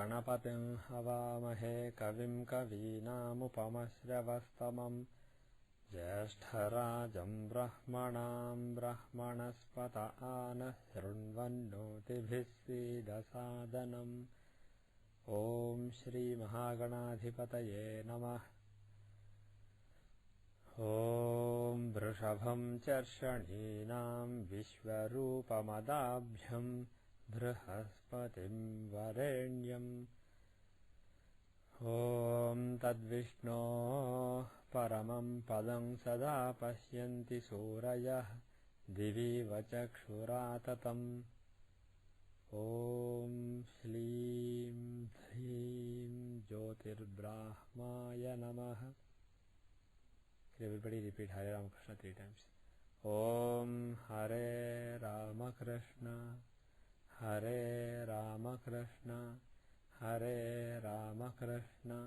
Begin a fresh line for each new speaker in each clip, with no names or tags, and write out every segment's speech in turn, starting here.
गणपतिं हवामहे कविं कवीनामुपमश्रवस्तमम् ज्येष्ठराजं ब्रह्मणां ब्रह्मणस्पत आनः शृण्वन्नोतिभिः सीदसादनम्। ॐ श्रीमहागणाधिपतये नमः। ॐ वृषभं चर्षणीनां विश्वरूपमदाभ्यं बृहस्पतिं वरेण्यम्। ॐ तद्विष्णोः परमं पदं सदा पश्यन्ति सूरयः दिवीव चक्षुराततम्। ॐ श्लीं ह्रीं ज्योतिर्ब्राह्माय नमः। Everybody repeat Hare Ramakrishna 3 times. Om Hare Ramakrishna, Hare Ramakrishna, Hare Ramakrishna.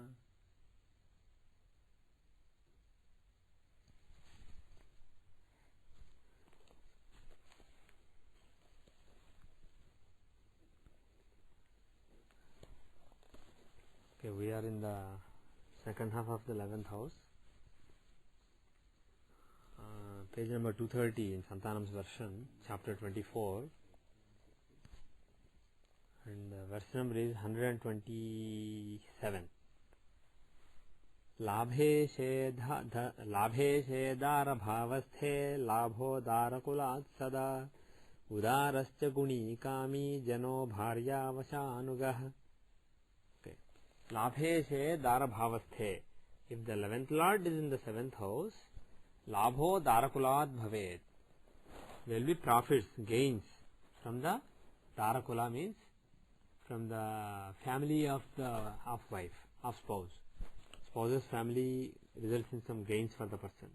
Okay, we are in the second half of the 11th house. Page number 230 in Santanam's version, chapter 24, and verse number is 127. Labhe shedara bhavasthe labho darakulat sada udarascha guni kami jano bharya vashanugah. Okay. Labhe shedara bhavasthe. If the 11th Lord is in the 7th house, Labho Darakulat Bhavet. There will be profits, gains from the Darakula, means from the family of wife, of spouse. Spouse's family results in some gains for the person.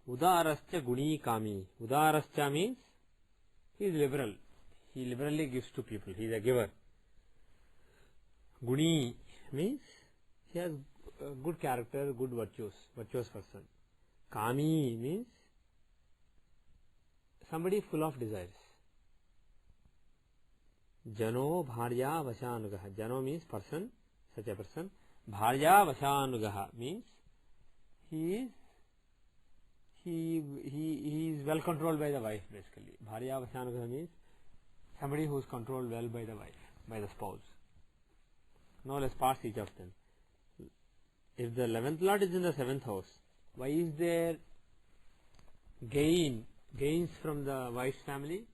Udarascha Guni Kami. Udarascha means he is liberal. He liberally gives to people. He is a giver. Guni means he has good character, good virtuous person. Kami means somebody full of desires. Jano Bharya Vashanugaha. Jano means person, such a person. Bharya Vashanugaha means he is well controlled by the wife, basically. Bharya Vashanugaha means somebody who is controlled well by the wife, by the spouse. Now let's pass each of them. If the 11th Lord is in the 7th house, why is there gains from the wife's family?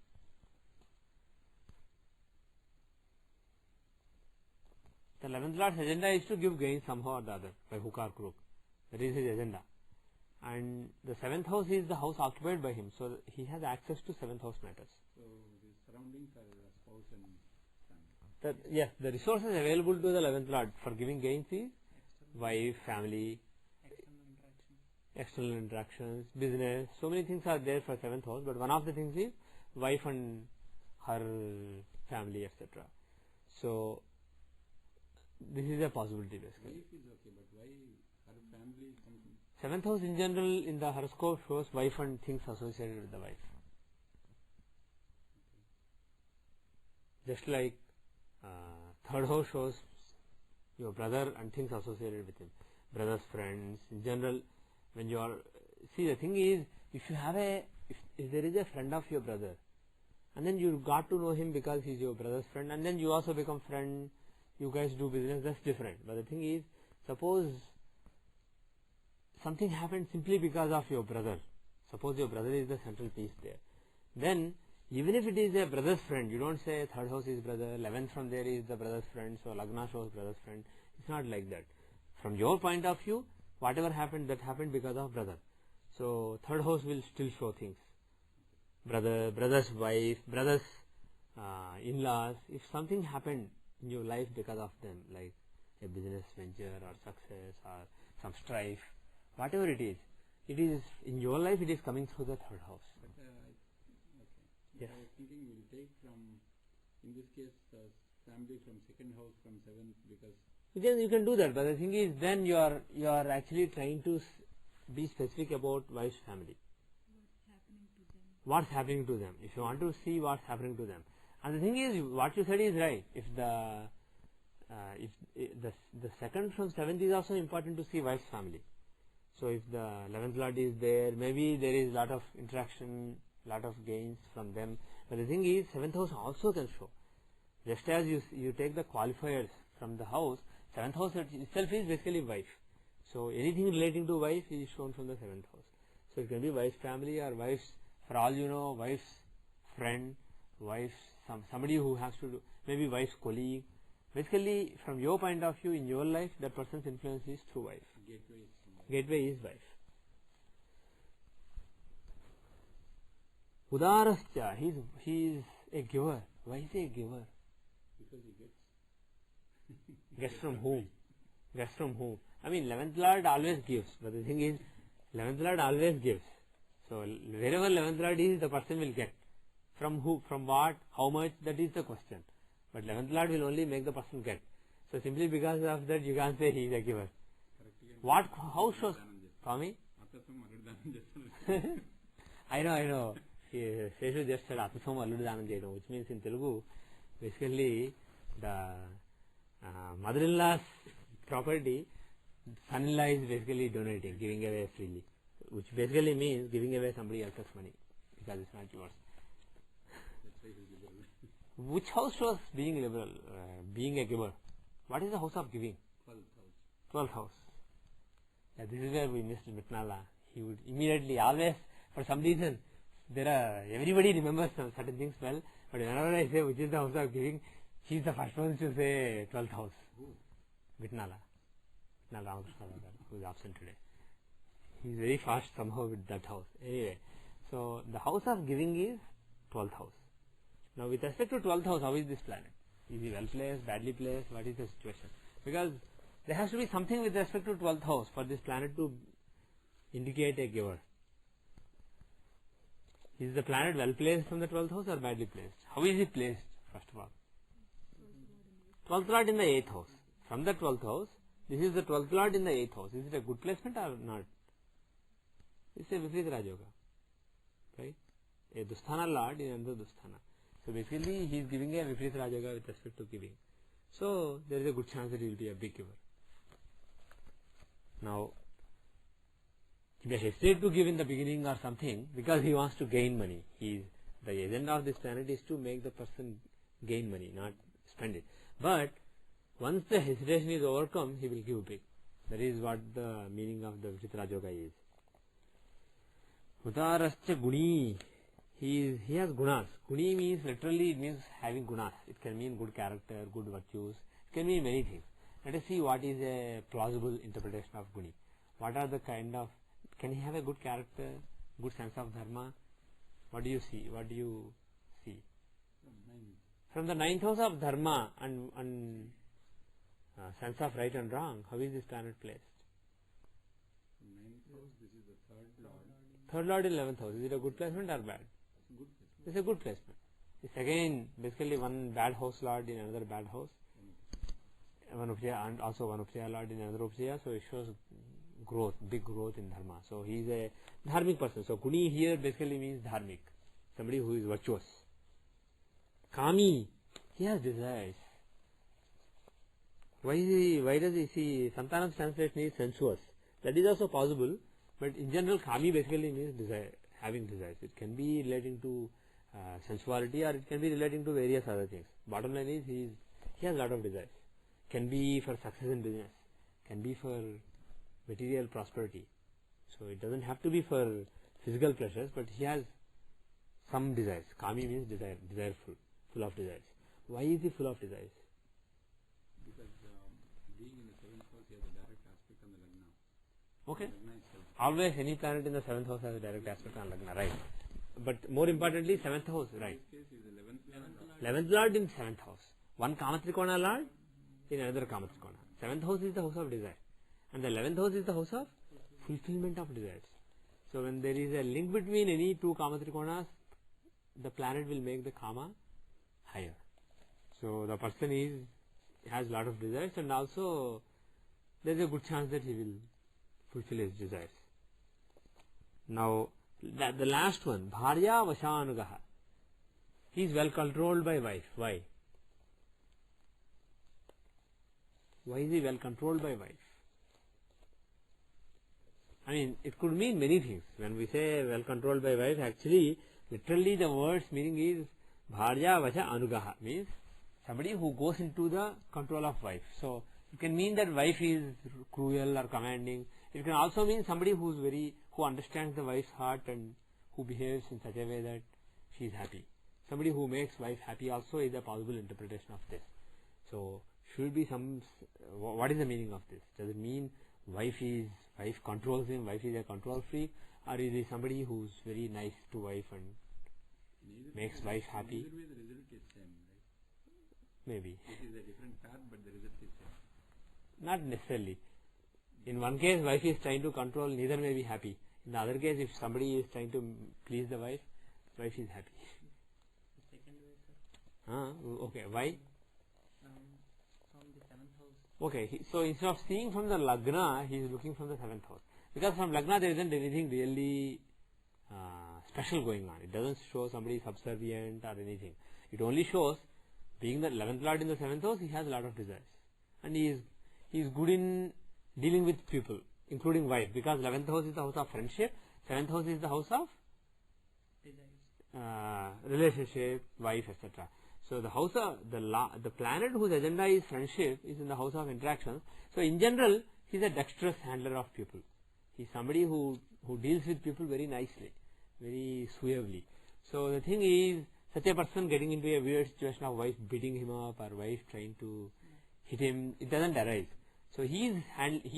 The 11th Lord's agenda is to give gains somehow or the other, by hook or crook. That is his agenda. And the 7th house is the house occupied by him, so he has access to 7th house matters.
So the surroundings are the spouse and family.
Yes, the resources available to the 11th Lord for giving gains is wife, family, external interactions, business. So many things are there for 7th house, but one of the things is wife and her family, etc. So this is a possibility, basically.
Wife is okay, but why her family?
7th house in general in the horoscope shows wife and things associated with the wife. Just like 3rd house shows your brother and things associated with him, brothers, friends. In general, when you are, see, the thing is, if there is a friend of your brother, and then you got to know him because he is your brother's friend, and then you also become friend, you guys do business, that's different. But the thing is, suppose something happened simply because of your brother. Suppose your brother is the central piece there. Then, even if it is a brother's friend, you don't say 3rd house is brother, 11th from there is the brother's friend, so Lagna shows brother's friend. It's not like that. From your point of view, whatever happened, that happened because of brother. So 3rd house will still show things. Brother's wife, brother's in-laws. If something happened in your life because of them, like a business venture or success or some strife, whatever it is in your life, it is coming through the 3rd house.
But, okay.
Yes.
I was thinking we'll take from, in this case, family from 2nd house from 7th, because
you can do that, but the thing is, then you are actually trying to be specific about wife's family. What's happening to them? If you want to see what's happening to them, and the thing is, what you said is right. If the the second from 7th is also important to see wife's family. So if the 11th lord is there, maybe there is lot of interaction, lot of gains from them. But the thing is, 7th house also can show. Just as you take the qualifiers from the house, 7th house itself is basically wife. So anything relating to wife is shown from the 7th house. So it can be wife's family or wife's, for all you know, wife's friend, wife's somebody who has to do, maybe wife's colleague. Basically, from your point of view in your life, that person's influence is through wife. Gateway is wife. Udarascha, he is a giver. Why is he a giver?
Because he gets.
Gets from whom? Gets from whom? I mean, 11th Lord always gives, but the thing is, 11th Lord always gives. So, wherever 11th Lord is, the person will get. From who, from what, how much, that is the question. But 11th Lord will only make the person get. So, simply because of that, you can't say he is a giver. What, how shows? Swami? I know. Seshu just said Atasam Alludu Danam Cheyadam, which means in Telugu, basically, the mother-in-law's property, son-in-law is basically donating, giving away freely, which basically means giving away somebody else's money, because it's not yours. Which house shows being liberal, being a giver? What is the house of giving? 12th house. Yeah, this is where we missed Mitnala. He would immediately, always, for some reason, everybody remembers some certain things well, but whenever I say which is the house of giving, he is the first one to say 12th house. Mitnala Ramakrishna, who is absent today. He is very fast somehow with that house. Anyway, so the house of giving is 12th house. Now with respect to 12th house, how is this planet? Is he well placed, badly placed? What is the situation? Because there has to be something with respect to 12th house for this planet to indicate a giver. Is the planet well placed from the 12th house or badly placed? How is it placed, first of all? 12th lord in the 8th house. From the 12th house, this is the 12th lord in the 8th house. Is it a good placement or not? It's a Viparita Rajoga. Right? A Dusthana lord in another Dusthana. So basically, he is giving a Viparita Rajoga with respect to giving. So there is a good chance that he will be a big giver. Now, he may hesitate to give in the beginning or something because he wants to gain money. The agenda of this planet is to make the person gain money, not spend it. But once the hesitation is overcome, he will give big. That is what the meaning of the Vichitra Yoga is. Udarascha guni. He has gunas. Guni means literally, it means having gunas. It can mean good character, good virtues. It can mean many things. Let us see what is a plausible interpretation of guni. What are the kind of, can he have a good character, good sense of dharma? What do you see? What do you see? From the 9th house of dharma and sense of right and wrong, how is this planet placed?
9th house, this is the 3rd lord.
3rd lord in 11th house. Is it a good placement or bad? It's a good placement. It's again basically one bad house lord in another bad house. One Upjaya and also one Upjaya lord in another Upjaya. So it shows growth, big growth in dharma. So he is a dharmic person. So Kuni here basically means dharmic. Somebody who is virtuous. Kami, he has desires. Why does he see? Santanam's translation is sensuous. That is also possible, but in general, Kami basically means desire, having desires. It can be relating to sensuality or it can be relating to various other things. Bottom line is he has a lot of desires. Can be for success in business, can be for material prosperity. So it doesn't have to be for physical pleasures, but he has some desires. Kami means desire, desireful, full of desires. Why is he full of desires?
Because being in the 7th house, he has a direct aspect on the Lagna.
Okay.
Lagna itself.
Always any planet in the 7th house has a direct aspect on Lagna, right? But more importantly, 7th house, right?
In this case, he is the 11th lord.
11th lord in 7th house. One Kamatrikona lord in another Kamatrikona. 7th house is the house of desire. And the 11th house is the house of fulfillment of desires. So when there is a link between any two Kamatrikonas, the planet will make the Kama higher. So the person has a lot of desires, and also there is a good chance that he will fulfill his desires. Now the last one, Bharya Vashanugaha. He is well controlled by wife. Why? Why is he well controlled by wife? I mean, it could mean many things. When we say well controlled by wife, actually, literally the word's meaning is bharya vacha anugaha, means somebody who goes into the control of wife. So it can mean that wife is cruel or commanding. It can also mean somebody who understands the wife's heart and who behaves in such a way that she is happy. Somebody who makes wife happy also is a possible interpretation of this. So should be what is the meaning of this? Does it mean wife controls him, wife is a control freak, or is he somebody who's very nice to wife and makes wife happy?
Either way the result is same, right?
Maybe.
It is a different path, but the result is same.
Not necessarily. In one case, wife is trying to control, neither may be happy. In the other case, if somebody is trying to please the wife is happy.
The second way, sir.
Okay, why?
From the 7th house.
Okay, so instead of seeing from the Lagna, he is looking from the 7th house. Because from Lagna there isn't anything really special going on. It doesn't show somebody subservient or anything. It only shows, being the 11th Lord in the 7th house, he has a lot of desires. And he is good in dealing with people, including wife, because 11th house is the house of friendship, 7th house is the house of relationship, wife, etc. So the house of the planet whose agenda is friendship is in the house of interactions. So in general, he is a dexterous handler of people. He is somebody who deals with people very nicely, very suavely. So the thing is, such a person getting into a weird situation of wife beating him up or wife trying to hit him, it doesn't arise. So he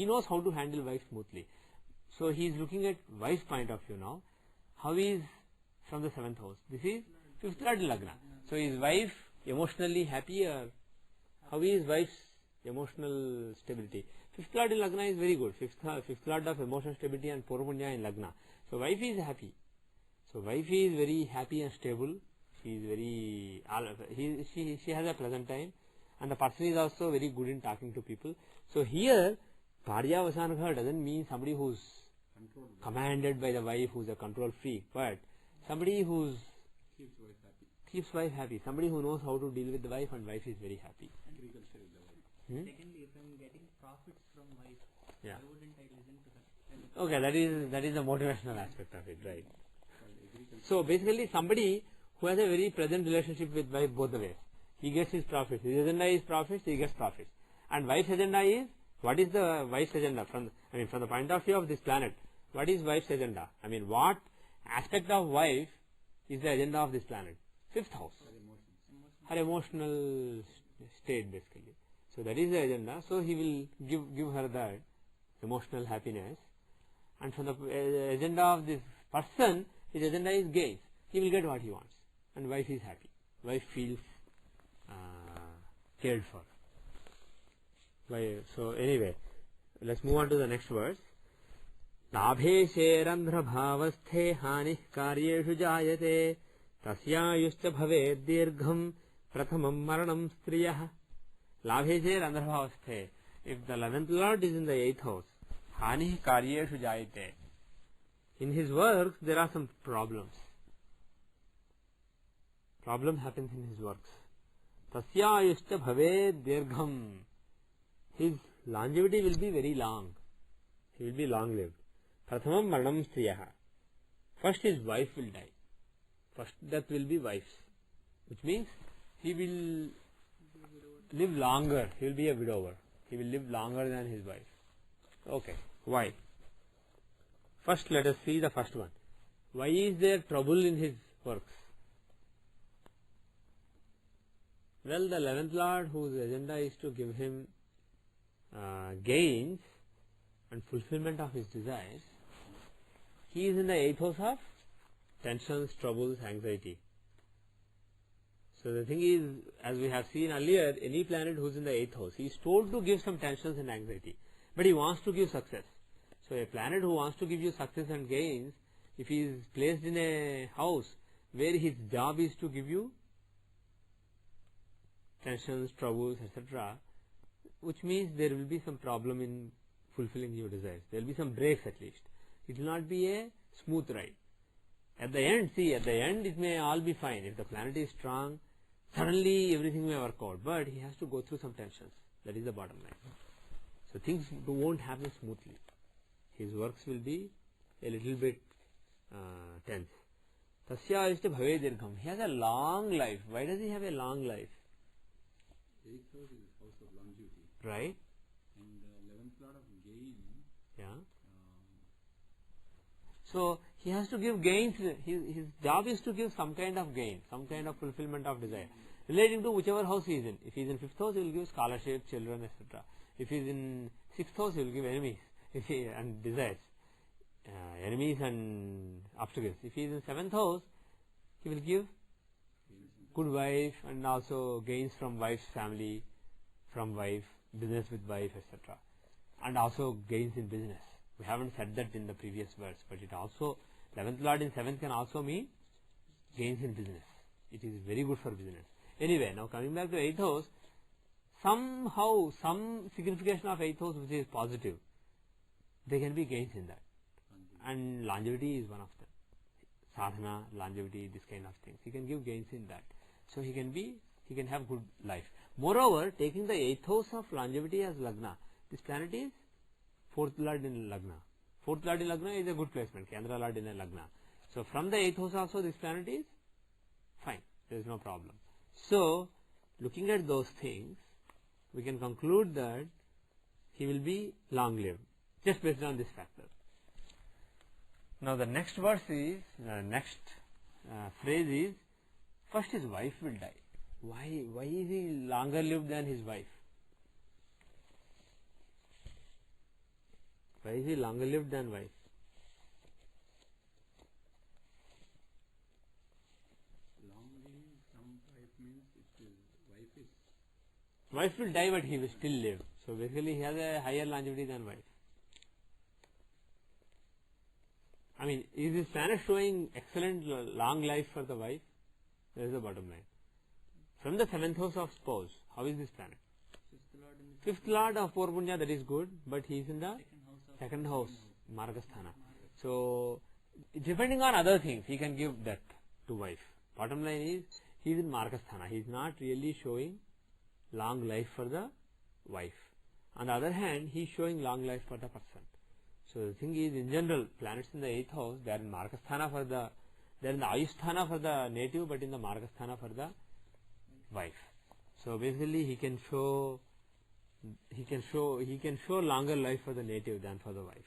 knows how to handle wife smoothly. So he is looking at wife's point of view now. How is from the 7th house? This is 5th Lord in Lagna. So is wife emotionally happy, or how is wife's emotional stability? 5th Lord in Lagna is very good. 5th Lord of emotional stability and Purva Punya in Lagna. So wife is happy. So wife is very happy and stable. She is very she has a pleasant time, and the person is also very good in talking to people. So here Bharya Vasanagha doesn't mean somebody who's commanded by the wife, who's a control freak, but somebody who's keeps wife happy, somebody who knows how to deal with the wife, and wife is very happy.
Agriculture is the wife.
Secondly, if I'm getting profits from wife,
Yeah.
why wouldn't I listen to her?
Okay, that is the motivational aspect of it, right? So basically, somebody who has a very pleasant relationship with wife both the ways. He gets his profits. His agenda is profits, he gets profits. And wife's agenda is, what is the wife's agenda? From the point of view of this planet, what is wife's agenda? I mean, what aspect of wife is the agenda of this planet? 5th house. Her emotional state, basically. So that is the agenda. So he will give her that emotional happiness. And from the agenda of this person, his agenda is gains. He will get what he wants. And wife is happy. Wife feels cared for. So anyway, let's move on to the next verse. लाभेशे रन्ध्रभावस्थे हानिः कार्येषु जायते तस्यायुश्च भवेद् दीर्घम् प्रथमम् मरणम् स्त्रियः. लाभेशे रन्ध्रभावस्थे. If the 11th Lord is in the 8th house, हानिः कार्येषु जायते. In his works there are some problems. Problem happens in his works. Tasyayushcha bhaved dirgham. His longevity will be very long. He will be long lived. Prathamam maranam striyaha. First his wife will die. First death will be wife's. Which means he will live longer. He will be a widower. He will live longer than his wife. Okay. Why? First let us see the first one. Why is there trouble in his works? Well, the 11th Lord, whose agenda is to give him gains and fulfillment of his desires, he is in the 8th house of tensions, troubles, anxiety. So the thing is, as we have seen earlier, any planet who is in the 8th house, he is told to give some tensions and anxiety, but he wants to give success. So a planet who wants to give you success and gains, if he is placed in a house where his job is to give you tensions, troubles, etc., which means there will be some problem in fulfilling your desires. There will be some breaks at least. It will not be a smooth ride. At the end, it may all be fine. If the planet is strong, suddenly everything may work out. But he has to go through some tensions. That is the bottom line. So things won't happen smoothly. His works will be a little bit tense. Tasya is to bhave dirgham. He has a long life. Why does he have a long life?
8th house is house of longevity.
Right?
And 11th lord of gain.
Yeah. So he has to give gains. His job is to give some kind of gain, some kind of fulfillment of desire, relating to whichever house he is in. If he is in 5th house, he will give scholarship, children, etc. If he is in 6th house, he will give enemies and desires, enemies and obstacles. If he is in 7th house, he will give good wife and also gains from wife's family, from wife, business with wife, etc. And also gains in business. We haven't said that in the previous verse, but it also 11th lord in 7th can also mean gains in business. It is very good for business. Anyway, now coming back to 8th house, somehow some signification of 8th house which is positive, there can be gains in that, and longevity is one of them. Sadhana, longevity, this kind of things. He can give gains in that, so he can have good life. Moreover, taking the 8th house of longevity as Lagna, this planet is 4th lord in Lagna. 4th lord in Lagna is a good placement. Kendra lord in a Lagna. So from the 8th house also this planet is fine. There is no problem. So looking at those things, we can conclude that he will be long-lived, just based on this factor. Now the next verse is, next phrase is, first his wife will die. Why is he longer lived than his wife? Why is he longer lived than wife?
Long living from wife means it is wife is.
Wife will die, but he will still live. So basically he has a higher longevity than wife. I mean, is this planet showing excellent long life for the wife? That is the bottom line. From the 7th house of spouse, how is this planet? 5th lord of Poor Punya, that is good, but he is in the second house, Margasthana. So, depending on other things, he can give that to wife. Bottom line is, he is in Margasthana. He is not really showing long life for the wife. On the other hand, he is showing long life for the person. So, the thing is, in general, planets in the 8th house, they are in Margasthana for the, they are in the Ayusthana for the native, but in the Margasthana for the wife. So, basically, he can show longer life for the native than for the wife.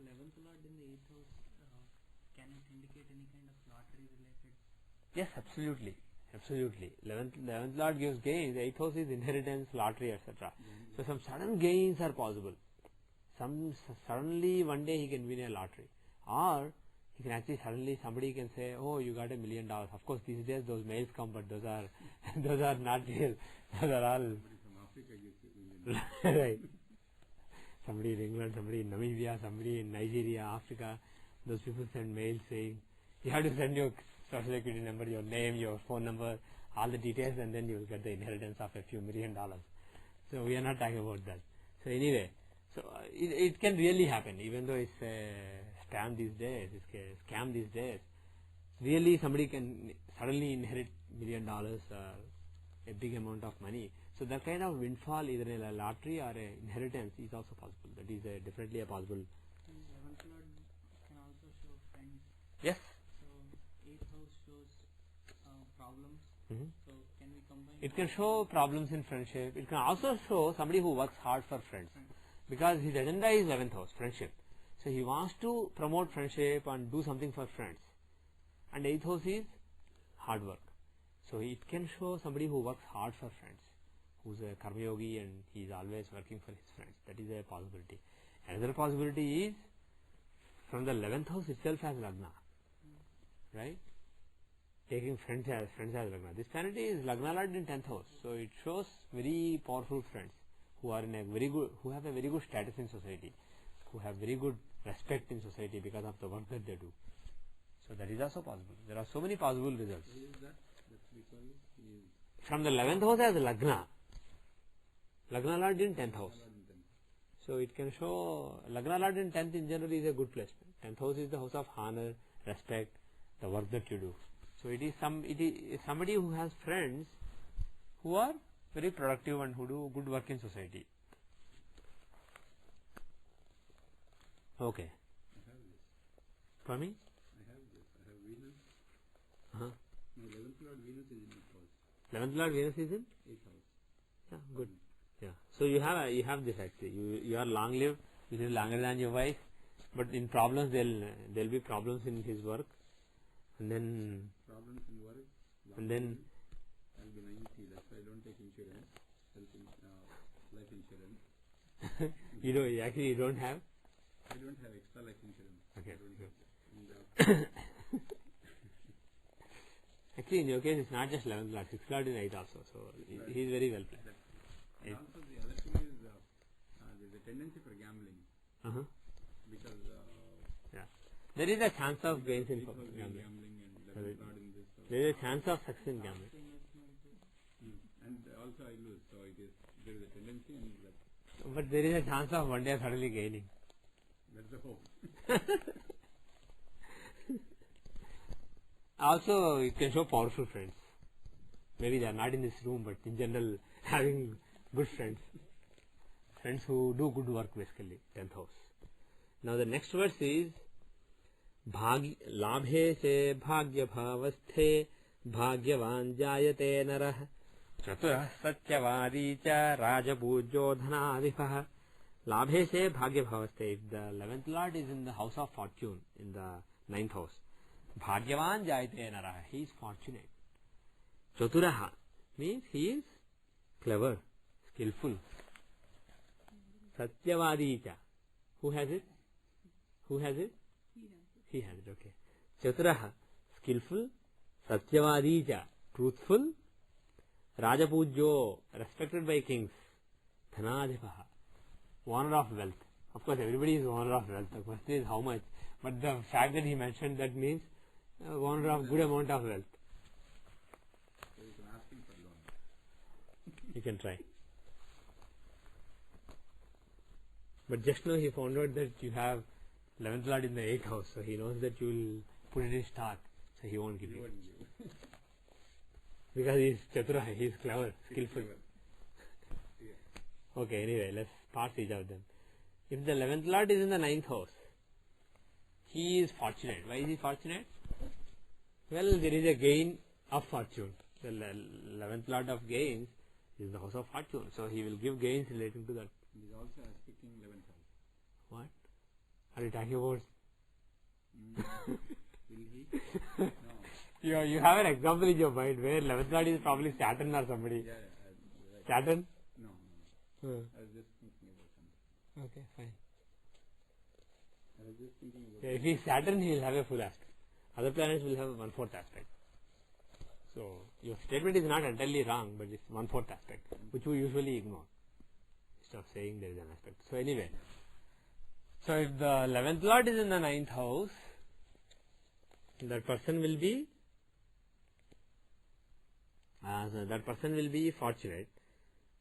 11th lord in the 8th house, can it indicate any kind of lottery related?
Yes, absolutely. 11th lord gives gains. 8th house is inheritance, lottery, etc. So some sudden gains are possible. Suddenly one day he can win a lottery, or he can actually suddenly somebody can say, "Oh, you got $1 million." Of course, these days those mails come, but those are not real. Those are all
From Africa gives $1 million.
right. Somebody in England, somebody in Namibia, somebody in Nigeria, Africa. Those people send mails saying, you have to send your social security number, your name, your phone number, all the details, and then you will get the inheritance of a few $1 million. So we are not talking about that. So anyway, so it can really happen, even though it's a scam these days, it's a scam these days. Really, somebody can suddenly inherit $1 million or a big amount of money. So that kind of windfall, either in a lottery or a inheritance, is also possible. That is definitely a possible.
11th lord can also show friends.
Yes.
So 8th house shows problems.
Mhm.
So can we combine?
It can show problems in friendship. It can also show somebody who works hard for friends, because his agenda is 11th house, friendship. So he wants to promote friendship and do something for friends. And 8th house is hard work. So it can show somebody who works hard for friends, who's a karma yogi and he is always working for his friends. That is a possibility. Another possibility is from the 11th house itself as Lagna, right? Taking friends as Lagna. This planet is Lagna Lord in 10th house, so it shows very powerful friends who are in a who have a very good status in society, who have very good respect in society because of the work that they do. So that is also possible. There are so many possible results.
Why is that? That's because he is
From the 11th house as Lagna. Lagna Lord in 10th house.
Lord in 10th.
So it can show Lagna Lord in 10th in general is a good placement. 10th house is the house of honor, respect, the work that you do. So it is somebody who has friends who are very productive and who do good work in society. Okay.
I have this.
For me?
I have this. I have Venus.
Uh-huh.
My 11th Lord Venus is in 8th house.
11th Lord Venus is in?
8th house.
Yeah, good. Yeah. So you have this actually. You are long lived, which is longer than your wife, but in problems there'll be problems in his work, and then
Problems in work.
and then
I'll be 90. That's why I don't take insurance. Life insurance.
you don't have.
I don't have extra life insurance.
Okay.
I don't
Good.
have. And,
Actually, in your case, it's not just 11th Lord, 6th Lord is 8th also. So he's very well placed.
and also the other thing is there's a tendency for gambling
Uh-huh.
because
Yeah. There is a chance of gains in
8th house is
gambling.
gambling and
Correct.
11th Lord in this. So,
There is a chance of success in gambling.
and also I lose. So there is a tendency and
But there is a chance of one day suddenly gaining.
that's the hope.
Also, it can show powerful friends. Maybe they are not in this room, but in general, having good friends. Friends who do good work, basically, 10th house. Now the next verse is Labhe se bhagya bhavasthe bhagyavan jayate narah chaturah satyavadi cha rajapujyo dhanadipah. Labhe se bhagya bhavasthe. If the 11th Lord is in the house of fortune, in the 9th house, bhagyavan jayate narah. He is fortunate. Chaturaha means he is clever, skillful. Satyavadi cha. Who has it? Who has it? He has it, okay. Chaturaha, skillful. Satyavadi cha, truthful. Rajapujyo, respected by kings. Dhanadhipaha, owner of wealth. Of course, everybody is owner of wealth. The question is how much. But the fact that he mentioned that means owner of good amount of wealth.
So you can ask him for loan.
You can try. But just now he found out that you have 11th Lord in the 8th house, so he knows that you will put it in stock, so he won't give
He
you.
wouldn't give.
Because he is Chatura, he is clever, skillful.
Clever. Yeah.
Okay, anyway, let's parse each of them. If the 11th Lord is in the 9th house, he is fortunate. Why is he fortunate? Well, there is a gain of fortune. The 11th Lord of gains is the house of fortune, so he will give gains relating to that.
He is also aspecting 11th house.
What are you talking about?
Will he? No.
You have an example in your mind where 11th Lord is probably Saturn or somebody.
Yeah, right.
Saturn?
No.
Hmm.
I was just thinking about something.
Okay, fine.
I was just thinking about
Yeah, if he is Saturn, he will have a full aspect. Other planets will have a 1/4 aspect. So, your statement is not entirely wrong, but it's 1/4 aspect, which we usually ignore. Instead of saying there is an aspect. So, anyway. So, if the 11th Lord is in the 9th house, that person will be fortunate.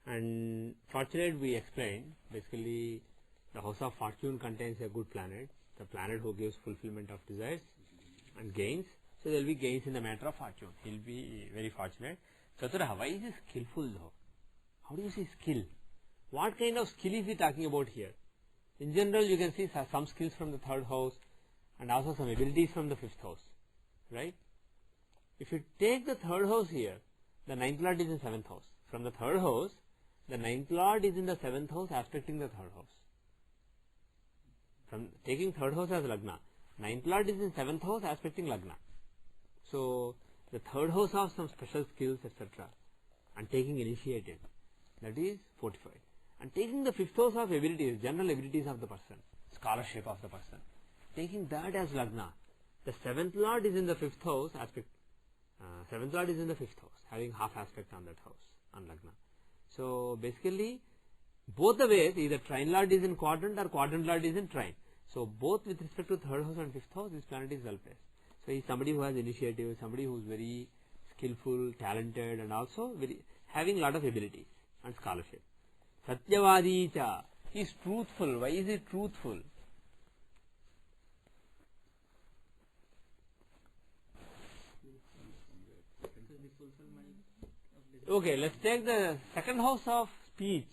And fortunate we explained, basically the house of fortune contains a good planet, the planet who gives fulfillment of desires and gains. So there will be gains in the matter of fortune. He will be very fortunate. Chaturaha, why is he skillful though? How do you see skill? What kind of skill is he talking about here? In general, you can see some skills from the 3rd house and also some abilities from the 5th house. Right? If you take the 3rd house here, the 9th Lord is in 7th house. From the 3rd house, the 9th Lord is in the 7th house aspecting the 3rd house. From taking 3rd house as Lagna, 9th Lord is in 7th house aspecting Lagna. So, the 3rd house of some special skills, etc. and taking initiative, that is fortified. And taking the 5th house of abilities, general abilities of the person, scholarship of the person, taking that as Lagna. The 7th Lord is in the 5th house aspect. 7th Lord is in the 5th house, having half aspect on that house, on Lagna. So, basically, both the ways, either trine Lord is in quadrant or quadrant Lord is in trine. So, both with respect to 3rd house and 5th house, this planet is well placed. So, he is somebody who has initiative, somebody who is very skillful, talented, and also having a lot of abilities and scholarship. Satyavadi cha, he is truthful. Why is he truthful? Okay, let's take the 2nd house of speech.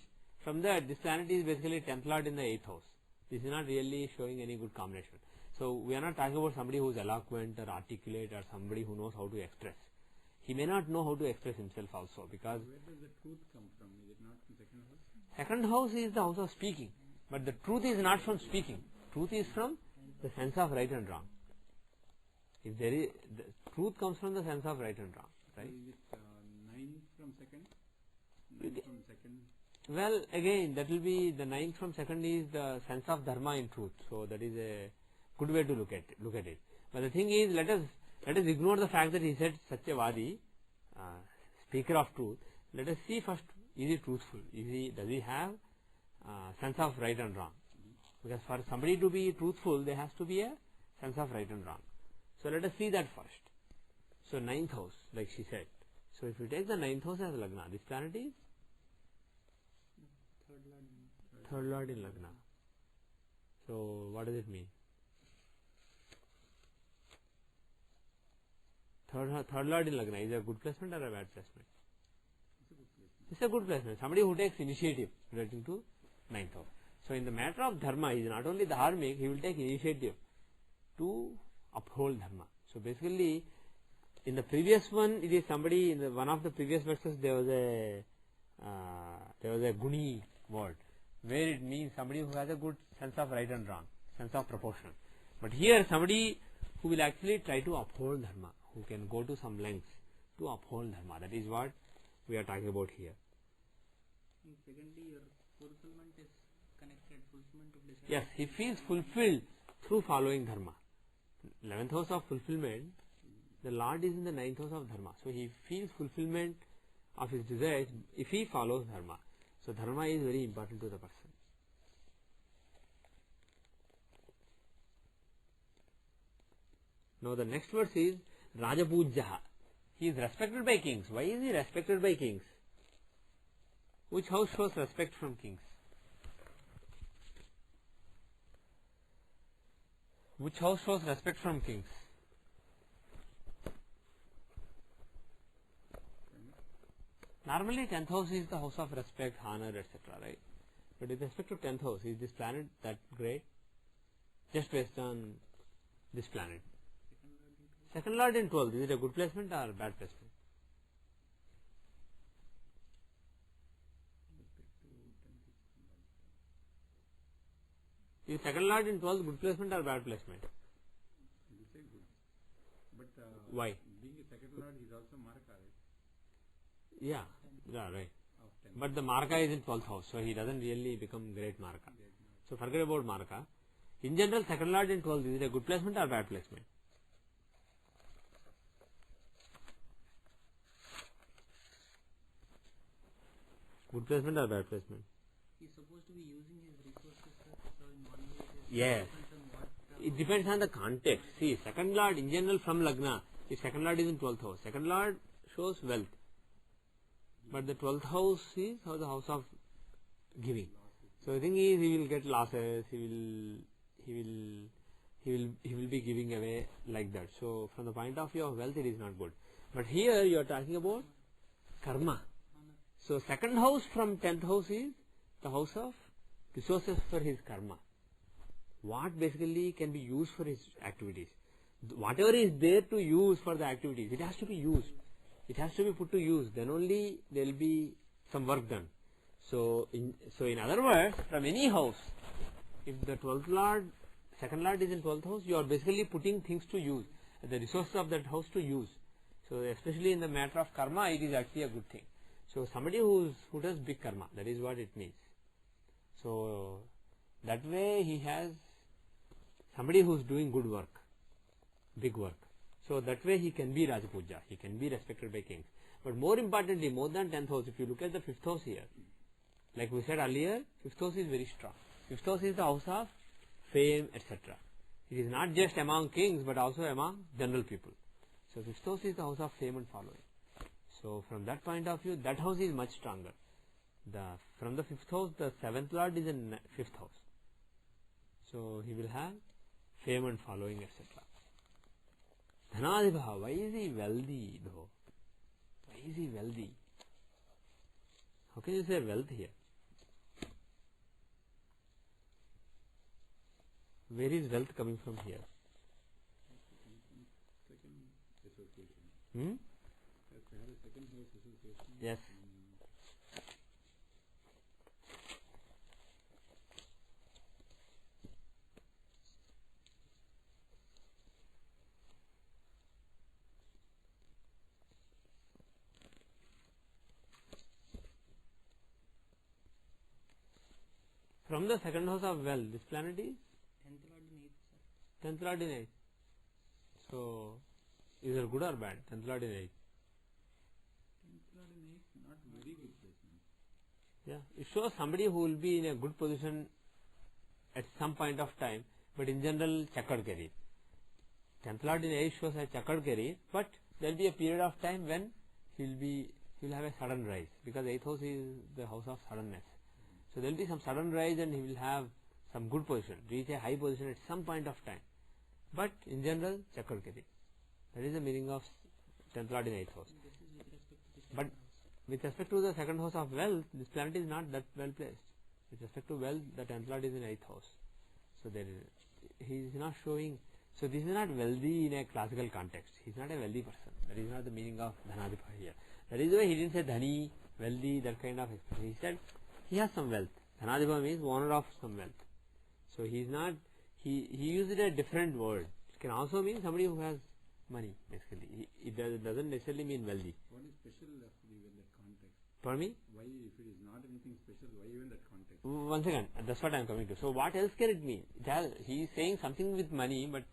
From that, this planet is basically 10th Lord in the 8th house. This is not really showing any good combination. So we are not talking about somebody who is eloquent or articulate or somebody who knows how to express. He may not know how to express himself also, because
Where does the truth come from? Is it not from second house?
second house is the house of speaking, but the truth is not from speaking. Truth is from the sense of right and wrong. If there is, the truth comes from the sense of right and wrong, right?
Is it 9 from second?
You
9
get-
from second?
Well, again, that will be the ninth from second is the sense of dharma in truth. So that is a good way to look at it. But the thing is, let us ignore the fact that he said Satyavadi, speaker of truth. Let us see first, is he truthful? Does he have sense of right and wrong? Because for somebody to be truthful, there has to be a sense of right and wrong. So let us see that first. So ninth house, like she said. So if you take the ninth house as Lagna, this planet is third lord in Lagna. So what does it mean? Third lord in Lagna is a good placement or a bad placement? It's a good placement. Somebody who takes initiative relating to ninth house. So in the matter of dharma, he is not only dharmic, he will take initiative to uphold dharma. So basically, in the previous one, it is somebody in one of the previous verses there was a guni word, where it means somebody who has a good sense of right and wrong, sense of proportion. But here somebody who will actually try to uphold dharma, who can go to some lengths to uphold dharma. That is what we are talking about here.
And secondly, your fulfillment is connected. Fulfillment of desire.
Yes, he feels fulfilled through following dharma. 11th house of fulfillment, the Lord is in the 9th house of dharma. So he feels fulfillment of his desires if he follows dharma. So dharma is very important to the person. Now the next verse is Rajapujyaha. He is respected by kings. Why is he respected by kings? Which house shows respect from kings? Which house shows respect from kings? Normally 10th house is the house of respect, honor, etc. Right? But with respect to 10th house, is this planet that great? Just based on this planet. Second lord in 12th, is it a good placement or bad placement? Is second lord in 12th good placement or bad placement?
You say good. But
Why?
being a second lord, he is also Maraka, right?
Yeah, right.
Of 10.
But the Maraka is in 12th house, so he doesn't really become great Maraka. So forget about Maraka. In general, second lord in 12th, is it a good placement or bad placement? Good placement or bad placement?
He's supposed to be using his resources, sir. So in one way it is
Yes.
depends on what
It depends on the context. See, second lord in general from Lagna, if second lord is in 12th house, second lord shows wealth. But the 12th house is the house of giving. So the thing is, he will get losses, he will be giving away like that. So from the point of view of wealth, it is not good. But here you are talking about karma. So second house from 10th house is the house of resources for his karma. What basically can be used for his activities. Whatever is there to use for the activities, it has to be used. It has to be put to use. Then only there will be some work done. So in other words, from any house, if the 12th lord, second lord is in 12th house, you are basically putting things to use, the resources of that house to use. So especially in the matter of karma, it is actually a good thing. So somebody who does big karma, that is what it means. So that way he has somebody who is doing good work, big work. So that way he can be Rajapuja, he can be respected by kings. But more importantly, more than 10th house, if you look at the 5th house here, like we said earlier, 5th house is very strong. 5th house is the house of fame, etc. It is not just among kings, but also among general people. So 5th house is the house of fame and following. So from that point of view, that house is much stronger. From the 5th house, the 7th lord is in 5th house. So he will have fame and following, etc. Dhanadibha, why is he wealthy though? Why is he wealthy? How can you say wealth here? Where is wealth coming from here?
Second association.
Hmm?
If we have a second house association.
Yes. From the second house of wealth, this planet is
10th lord in 8th, sir.
10th lord in 8. So, is it good or bad? 10th lord in 8.
10th lord in 8, not very good placement.
Yeah, it shows somebody who will be in a good position at some point of time, but in general, checkered career. 10th lord in 8 shows a checkered career, but there will be a period of time when he will have a sudden rise, because 8th house is the house of suddenness. So there will be some sudden rise and he will have some good position, reach a high position at some point of time. But in general, checkered career. That is the meaning of 10th lord in 8th house.
This is with respect to the
But
second house.
with respect to the second house of wealth, this planet is not that well placed. With respect to wealth, the 10th lord is in 8th house. So he is not showing. So this is not wealthy in a classical context. He is not a wealthy person. That is not the meaning of Dhanadhipa here. That is why he didn't say Dhani, wealthy, that kind of expression. He said he has some wealth. Dhanadhipa means owner of some wealth. So he is not. He used a different word. It can also mean somebody who has money. Basically, it doesn't necessarily mean wealthy.
What is special actually in that context?
For me.
Why, if it is not anything special, why even that context?
One second, that's what I am coming to. So what else can it mean? He is saying something with money, but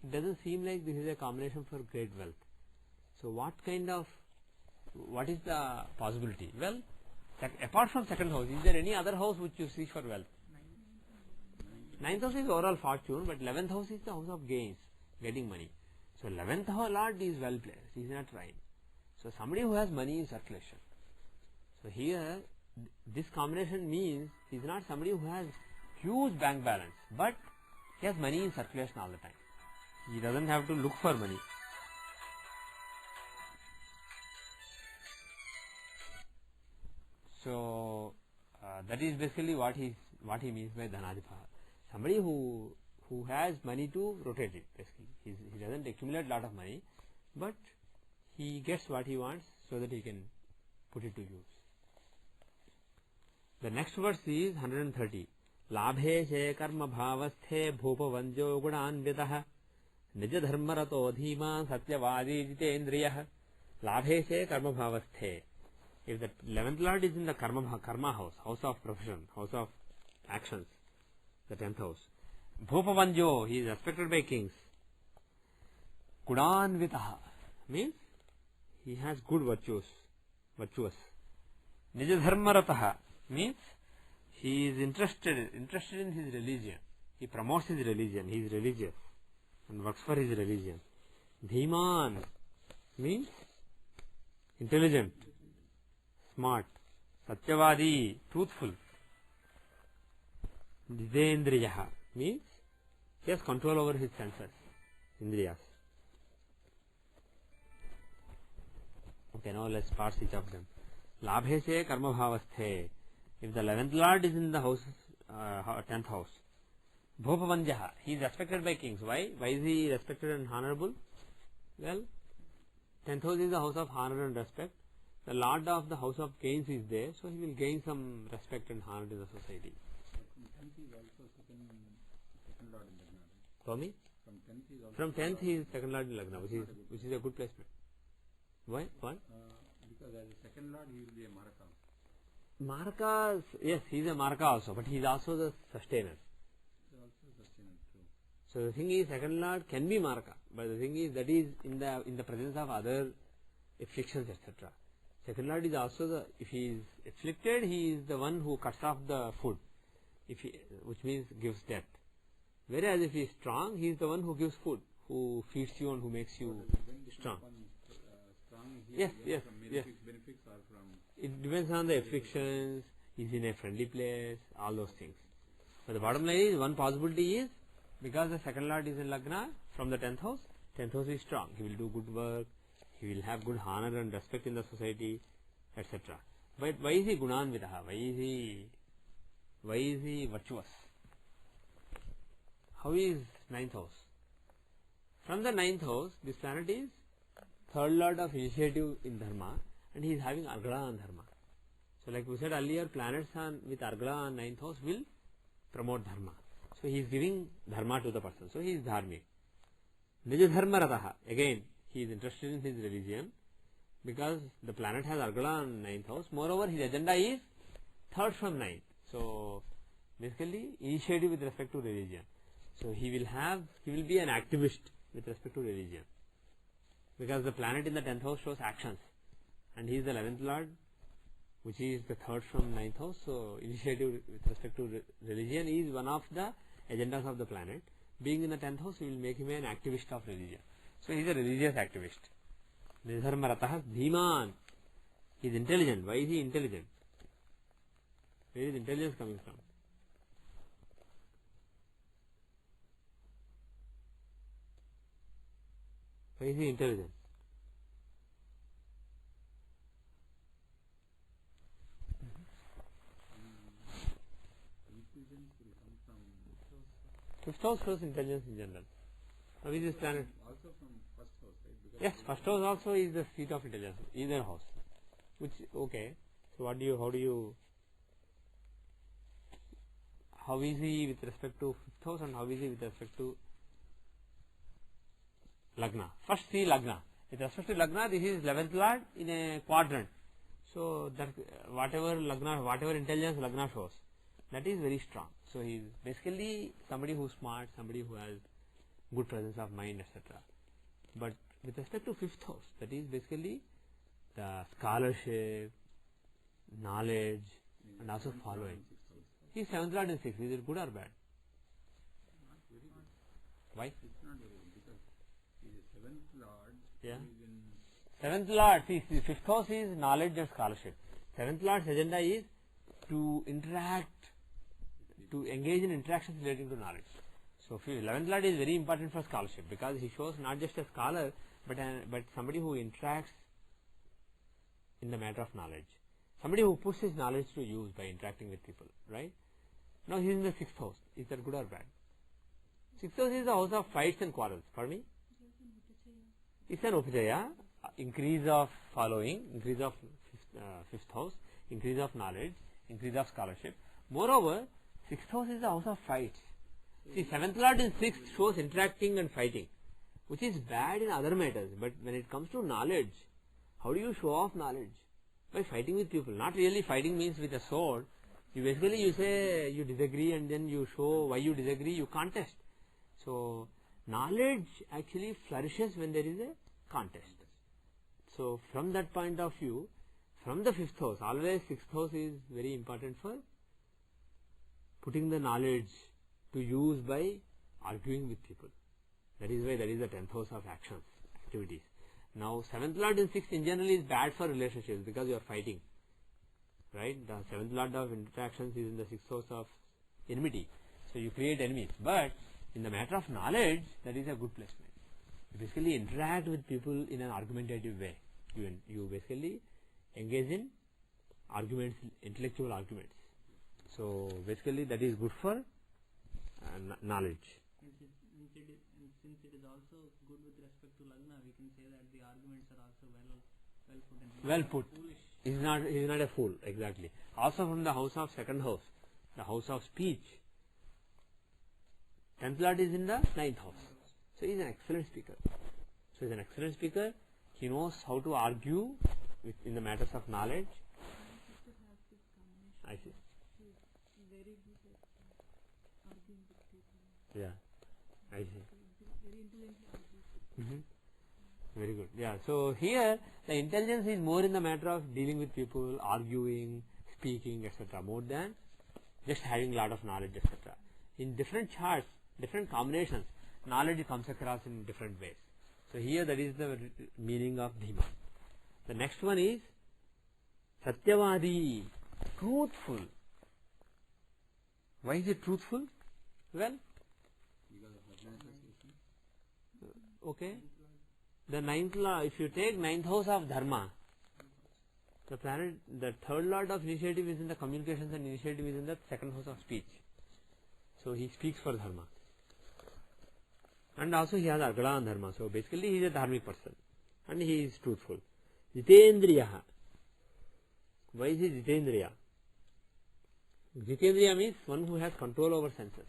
it doesn't seem like this is a combination for great wealth. So what is the possibility? Well, apart from second house, is there any other house which you see for wealth? 9th house is overall fortune, but 11th house is the house of gains, getting money. So 11th lord is well placed, he is not right. So somebody who has money in circulation. So here, this combination means he is not somebody who has huge bank balance, but he has money in circulation all the time. He doesn't have to look for money. So that is basically what he means by Dhanadhipa. Somebody who has money to rotate it. Basically, he doesn't accumulate lot of money, but he gets what he wants so that he can put it to use. The next verse is 130. Labhe she karma bhavasthe bhupavanjo gudanvitah nija dharmarato dhima satyavadi jitendriyah. Labhe she karma bhavasthe. If the 11th lord is in the karma house, house of profession, house of actions, the 10th house. Bhupavanjo, he is respected by kings. Gudanvitaha means he has good virtuous. Nijadharmarataha means he is interested in his religion. He promotes his religion. He is religious and works for his religion. Dhiman means intelligent, smart. Satyavadi, truthful. Jitendriyaha means he has control over his senses, indriyas. Okay, now let's parse each of them. Labhe se karma bhavasthe. If the 11th lord is in the house, 10th house. Bhopavanjaha, he is respected by kings. Why? Why is he respected and honorable? Well, 10th house is the house of honor and respect. The lord of the house of gains is there, so he will gain some respect and honor in the society.
From 10th is also second lord in Lagna.
For me?
From 10th is also.
From 10th he is second lord in Lagna, which is a good placement. Why? What?
Because as a second lord he will be a Maraka.
Maraka, yes, he is a Maraka also, but he is also the sustainer.
He is also sustainer too.
So the thing is, second lord can be Maraka, but the thing is that is in the presence of other afflictions, etc. Second lord is also if he is afflicted, he is the one who cuts off the food, which means gives death. Whereas if he is strong, he is the one who gives food, who feeds you and who makes you strong. Yes.
Benefits are from.
It depends on the afflictions, is in a friendly place, all those things. But the bottom line is, one possibility is, because the second lord is in Lagna from the 10th house is strong. He will do good work, he will have good honor and respect in the society, etc. But why is he Gunanvitaha? Why is he virtuous? How is ninth house? From the ninth house, this planet is third lord of initiative in dharma, and he is having Argala on dharma. So like we said earlier, planets with Argala on ninth house will promote dharma. So he is giving dharma to the person. So he is dharmic. Nija dharma rataha. Again, he is interested in his religion because the planet has Argala on ninth house. Moreover, his agenda is third from ninth. So basically, initiative with respect to religion. So he will be an activist with respect to religion, because the planet in the 10th house shows actions, and he is the 11th lord, which is the third from ninth house. So initiative with respect to religion is one of the agendas of the planet. Being in the 10th house, we will make him an activist of religion. So he is a religious activist. Nidharma ratah Dhiman. He is intelligent. Why is he intelligent? Where is intelligence coming from? Why is he intelligent?
Intelligence will come from
Fifth house shows intelligence in general. How is this planet?
also from first house, right? Because
Yes, first house also is the seat of intelligence, either house. Which, okay. So how is he with respect to fifth house and how is he with respect to Lagna? First see Lagna. With respect to Lagna, this is 11th lord in a quadrant. So that whatever intelligence Lagna shows, that is very strong. So he is basically somebody who is smart, somebody who has good presence of mind, etc. But with respect to fifth house, that is basically the scholarship, knowledge, and also following. He is 7th lord in 6th. Is it good or bad?
not very good.
Why?
It's not very good because he is a 7th lord.
Yeah.
Who is in
7th lord, see, 5th house is knowledge and scholarship. 7th lord's agenda is to interact, to engage in interactions relating to knowledge. So 11th lord is very important for scholarship because he shows not just a scholar but somebody who interacts in the matter of knowledge. Somebody who puts his knowledge to use by interacting with people, right? Now he is in the 6th house. Is that good or bad? 6th house is the house of fights and quarrels. Pardon me? It's an upajaya, increase of following, increase of fifth house, increase of knowledge, increase of scholarship. Moreover, 6th house is the house of fights. See, 7th lord in 6th shows interacting and fighting, which is bad in other matters. But when it comes to knowledge, how do you show off knowledge? By fighting with people. Not really fighting means with a sword. You say you disagree and then you show why you disagree, you contest. So knowledge actually flourishes when there is a contest. So from that point of view, from the 5th house, always 6th house is very important for putting the knowledge to use by arguing with people. That is why that is the 10th house of actions, activities. Now 7th lord in 6th in general is bad for relationships because you are fighting. Right? The 7th lord of interactions is in the 6th house of enmity. So you create enemies. But in the matter of knowledge, that is a good placement. You basically interact with people in an argumentative way. You basically engage in arguments, intellectual arguments. So basically that is good for knowledge.
Since it is also good with respect to Lagna, we can say that the arguments are also well put.
Well put. He is not a fool, exactly. Also from the house of second house, the house of speech. 10th lord is in the 9th house. So he is an excellent speaker. So he is an excellent speaker. He knows how to argue in the matters of knowledge. I see.
Very good at arguing with people.
Yeah, I see.
Very intelligently argues.
Very good. Yeah. So here the intelligence is more in the matter of dealing with people, arguing, speaking, etc. more than just having lot of knowledge, etc. In different charts, different combinations, knowledge comes across in different ways. So here that is the meaning of Dhima. The next one is Satyavadi, truthful. Why is it truthful? Well,
because of Lagna association.
okay. The 9th law, if you take 9th house of Dharma, the planet, the third lord of initiative is in the communications and initiative is in the second house of speech. So he speaks for Dharma. And also he has Argalan Dharma. So basically he is a dharmic person. And he is truthful. Jitendriya. Why is he Jitendriya? Jitendriya means one who has control over senses.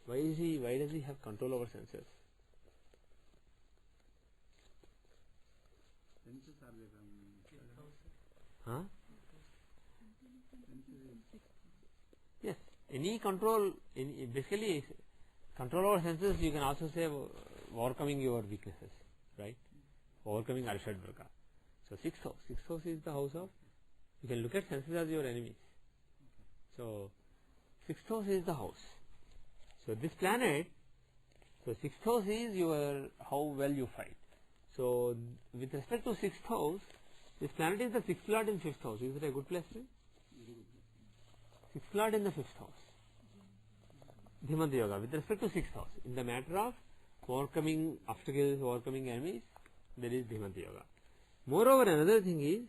Why does he have control over senses?
Senses are there from
Huh?
senses.
Yes. Any control, basically control over senses, you can also say overcoming your weaknesses, right? Overcoming Arishadvarga. So sixth house is the house of, you can look at senses as your enemies. So sixth house is the house. So this planet, so sixth house is your, how well you fight. So with respect to sixth house, this planet is the sixth lord in fifth house. Is it a good place to? Sixth lord in the fifth house. Dhimanta Yoga with respect to sixth house. In the matter of overcoming obstacles, overcoming enemies, there is Dhimanta Yoga. Moreover, another thing is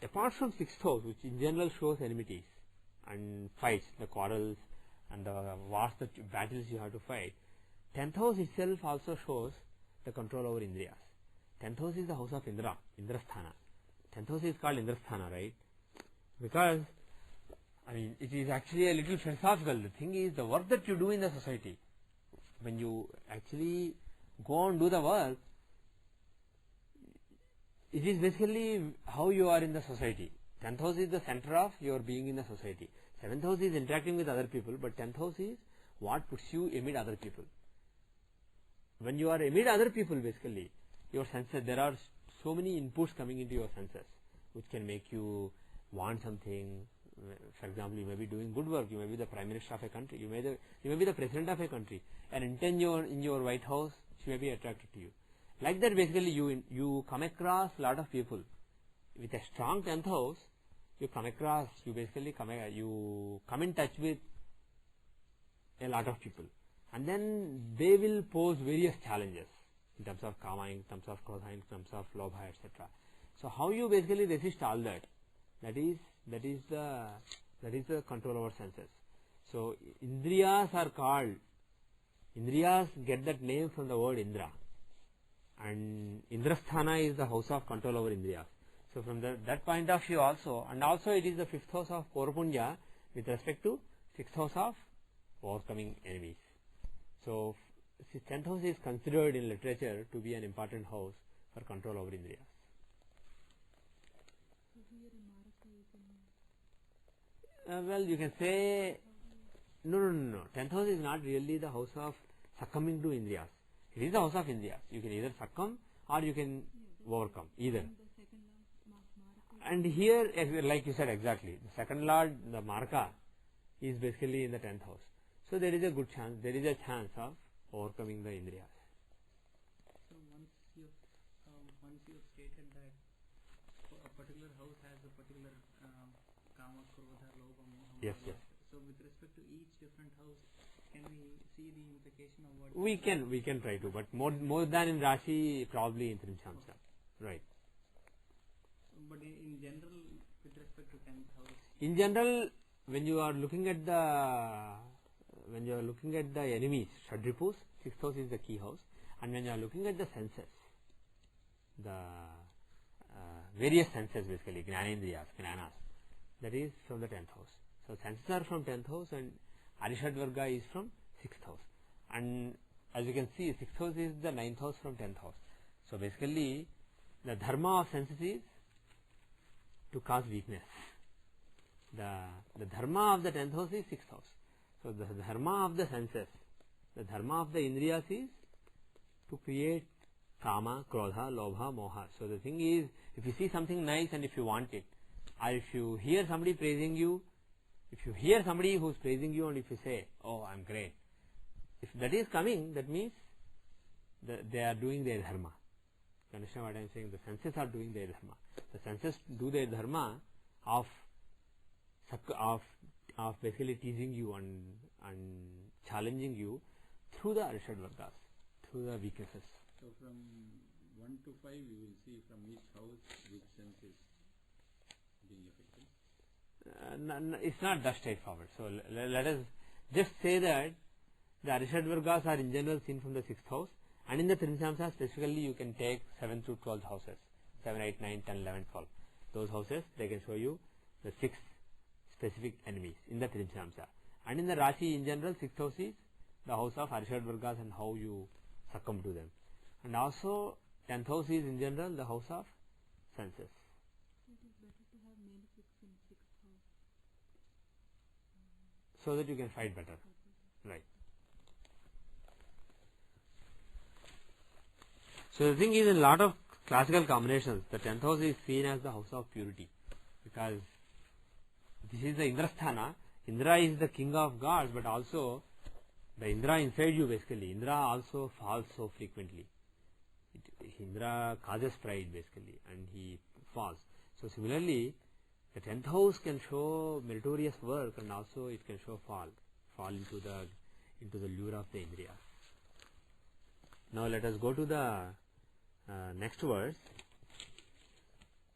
apart from sixth house, which in general shows enmities and fights, the quarrels and the wars, the battles you have to fight, 10th house itself also shows the control over Indriyas. 10th house is the house of Indra, Indrasthana. 10th house is called Indrasthana, right? Because, I mean, it is actually a little philosophical. The thing is, the work that you do in the society, when you actually go and do the work, it is basically how you are in the society. 10th house is the center of your being in the society. 7th house is interacting with other people, but 10th house is what puts you amid other people. When you are amid other people, basically, your senses, there are so many inputs coming into your senses, which can make you want something. For example, you may be doing good work, you may be the Prime Minister of a country, you may be the President of a country, and in your White House, she may be attracted to you. Like that, basically, you come across a lot of people. With a strong 10th house, you come in touch with a lot of people. And then they will pose various challenges in terms of kama, in terms of krodha, in terms of lobha, etc. So how you basically resist all that? That is the control over senses. So Indriyas are called, Indriyas get that name from the word Indra. And Indrasthana is the house of control over Indriyas. So from that point of view also, and also it is the fifth house of Purvapunya with respect to sixth house of overcoming enemies. So 10th house is considered in literature to be an important house for control over Indriyas.
So here in Maraka you can
Well, you can say, no. 10th house is not really the house of succumbing to Indriyas. It is the house of Indriyas. You can either succumb or you can overcome, either.
and the second Maraka.
And here, like you said exactly, the second lord, the Maraka, is basically in the 10th house. So there is a good chance, there is a chance of overcoming the Indriyas.
So once you've stated that a particular house has a particular kama, krodha, lobha, moha.
Yes.
So with respect to each different house, can we see the implication of what?
We can try to, but more than in Rashi, probably in Trimshamsa. Right.
But in general, with respect to 10th house.
In general, when you are looking at the enemies, Shadripus, sixth house is the key house, and when you are looking at the senses, the various senses basically, Jnanendriyas, Jnanas, that is from the 10th house. So senses are from 10th house and Arishadvarga is from 6th house. And as you can see, 6th house is the 9th house from 10th house. So basically, the dharma of senses is to cause weakness. The dharma of the 10th house is 6th house. So the dharma of the senses, the dharma of the indriyas is to create kama, krodha, lobha, moha. So the thing is, if you see something nice and if you want it, or if you hear somebody praising you, if you hear somebody who is praising you and if you say, oh, I am great, if that is coming, that means they are doing their dharma. You understand what I am saying? The senses are doing their dharma. The senses do their dharma of basically teasing you and challenging you through the Arishad Vargas, through the weaknesses.
So from 1 to 5, you will see from each house which sense is being affected.
it's not that straightforward. So let us just say that the Arishad Vargas are in general seen from the 6th house, and in the Trimsamsa specifically you can take 7th to 12th houses, 7, 8, 9, 10, 11, 12. Those houses, they can show you the 6 specific enemies in the Trimsamsa. And in the Rashi in general, 6th house is the house of Arishad Vargas and how you succumb to them. And also 10th house is in general the house of senses.
It is better to have male 6 in 6th house.
So that you can fight better. Right. So the thing is, in a lot of classical combinations, the 10th house is seen as the house of purity, because this is the Indrasthana. Indra is the king of gods, but also the Indra inside you basically. Indra also falls so frequently. Indra causes pride basically, and he falls. So similarly, the 10th house can show meritorious work, and also it can show fall into the lure of the Indriya. Now let us go to the next verse.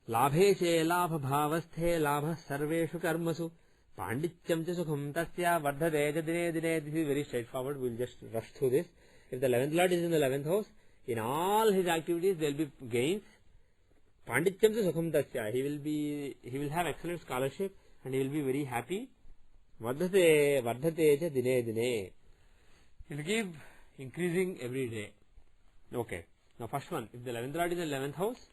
Labhe che labha bhavasthe labha sarveshu karmasu pandityam cha sukham tasya vardhate dine dine. This is very straightforward. We will just rush through this. If the 11th Lord is in the 11th house, in all his activities there will be gains. Pandityam cha sukham tasya. He will have excellent scholarship and he will be very happy. Vardhate cha dine dine. He will keep increasing every day. Okay. Now first one, if the 11th Lord is in the 11th house,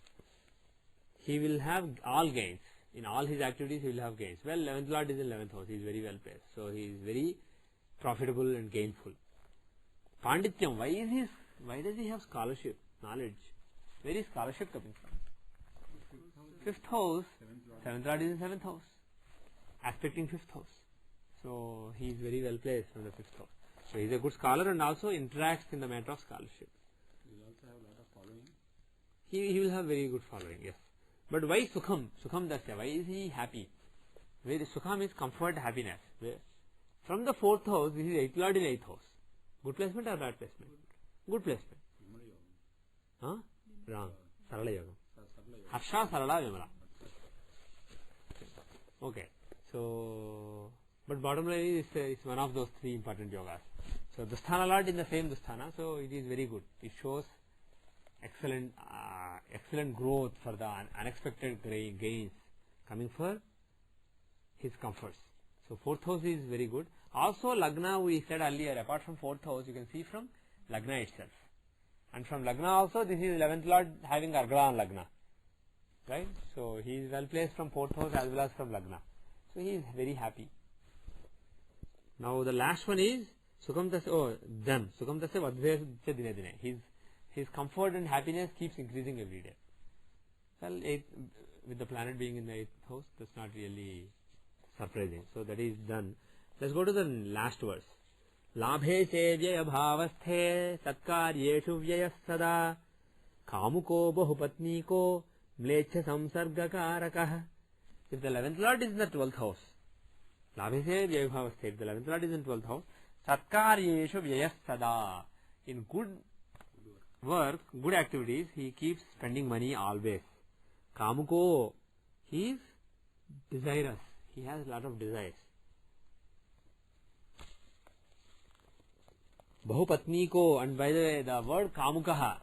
he will have all gains. In all his activities he will have gains. Well, 11th Lord is in 11th house, he is very well placed. So he is very profitable and gainful. Pandityam, why does he have scholarship, knowledge? Where is scholarship coming from? 5th house, 7th Lord is in 7th house, aspecting 5th house. So he is very well placed from the 5th house. So he is a good scholar and also interacts in the matter of scholarship. He will have very good following, yes. But why Sukham? Sukham Dasya. Why is he happy? Where Sukham is comfort, happiness. From the 4th house, this is 8th Lord in 8th house. Good placement or bad placement? Good placement. Huh? Wrong. Sarala Yoga. Harsha, Sarala, Vimala. Okay. So, but bottom line is it's one of those 3 important yogas. So, Dusthana Lord in the same Dusthana, so it is very good. It shows excellent growth for the unexpected gains coming for his comforts. So 4th house is very good. Also Lagna, we said earlier, apart from 4th house you can see from Lagna itself, and from Lagna also this is 11th Lord having Argala on Lagna, right? So he is well placed from 4th house as well as from Lagna, so he is very happy. Now the last one is Sukham Tasya, Sukham Tasya Vadhve Dine Dine. His comfort and happiness keeps increasing every day. Well, with the planet being in the 8th house, that's not really surprising. So that is done. Let's go to the last verse. Labhe che vyaya bhavasthe tatkaryeshu vyaya sada kamuko bahupatniko mlecha samsargakarakah. If the 11th Lord is in the 12th house, labhe che vyaya bhavasthe, if the 11th Lord is in 12th house, tatkaryeshu vyaya sada. In good work, good activities, he keeps spending money always. Kamuko, he is desirous. He has a lot of desires. Bahupatniko, and by the way, the word Kamukaha,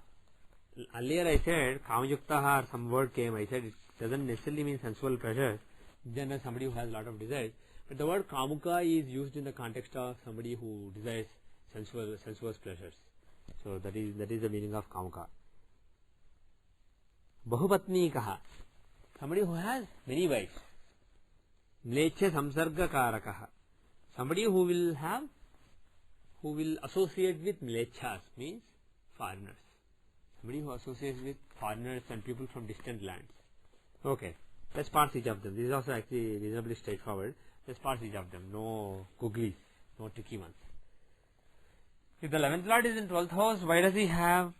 earlier I said Kamayuktaha or some word came, I said it doesn't necessarily mean sensual pleasure. Then somebody who has a lot of desires. But the word Kamuka is used in the context of somebody who desires sensuous pleasures. So that is the meaning of Kamuka. Bahupatnikaha, somebody who has many wives. Mlecha samsarga karakaha, somebody who will associate with mlechas, means foreigners. Somebody who associates with foreigners and people from distant lands. Okay, let's parse each of them. This is also actually reasonably straightforward. Let's parse each of them. No googlies, no tricky ones. If the 11th Lord is in 12th house, why does he have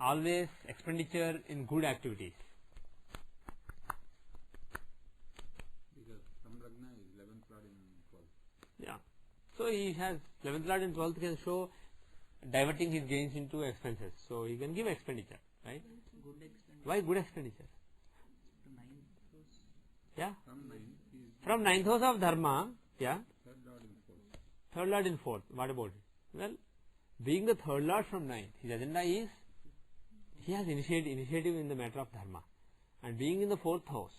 always expenditure in good activities?
Because from Ragna is 11th Lord in 12th.
Yeah. So he has 11th Lord in 12th can show diverting his gains into expenses. So he can give expenditure, right?
Good expenditure.
Why good expenditure?
The 9th house.
Yeah.
From 9 he is
From 9th house of dharma, yeah,
Third lord in fourth.
third lord in 4th, what about it? Well, being the third lord from 9th, his agenda is, he has initiative in the matter of dharma. And being in the 4th house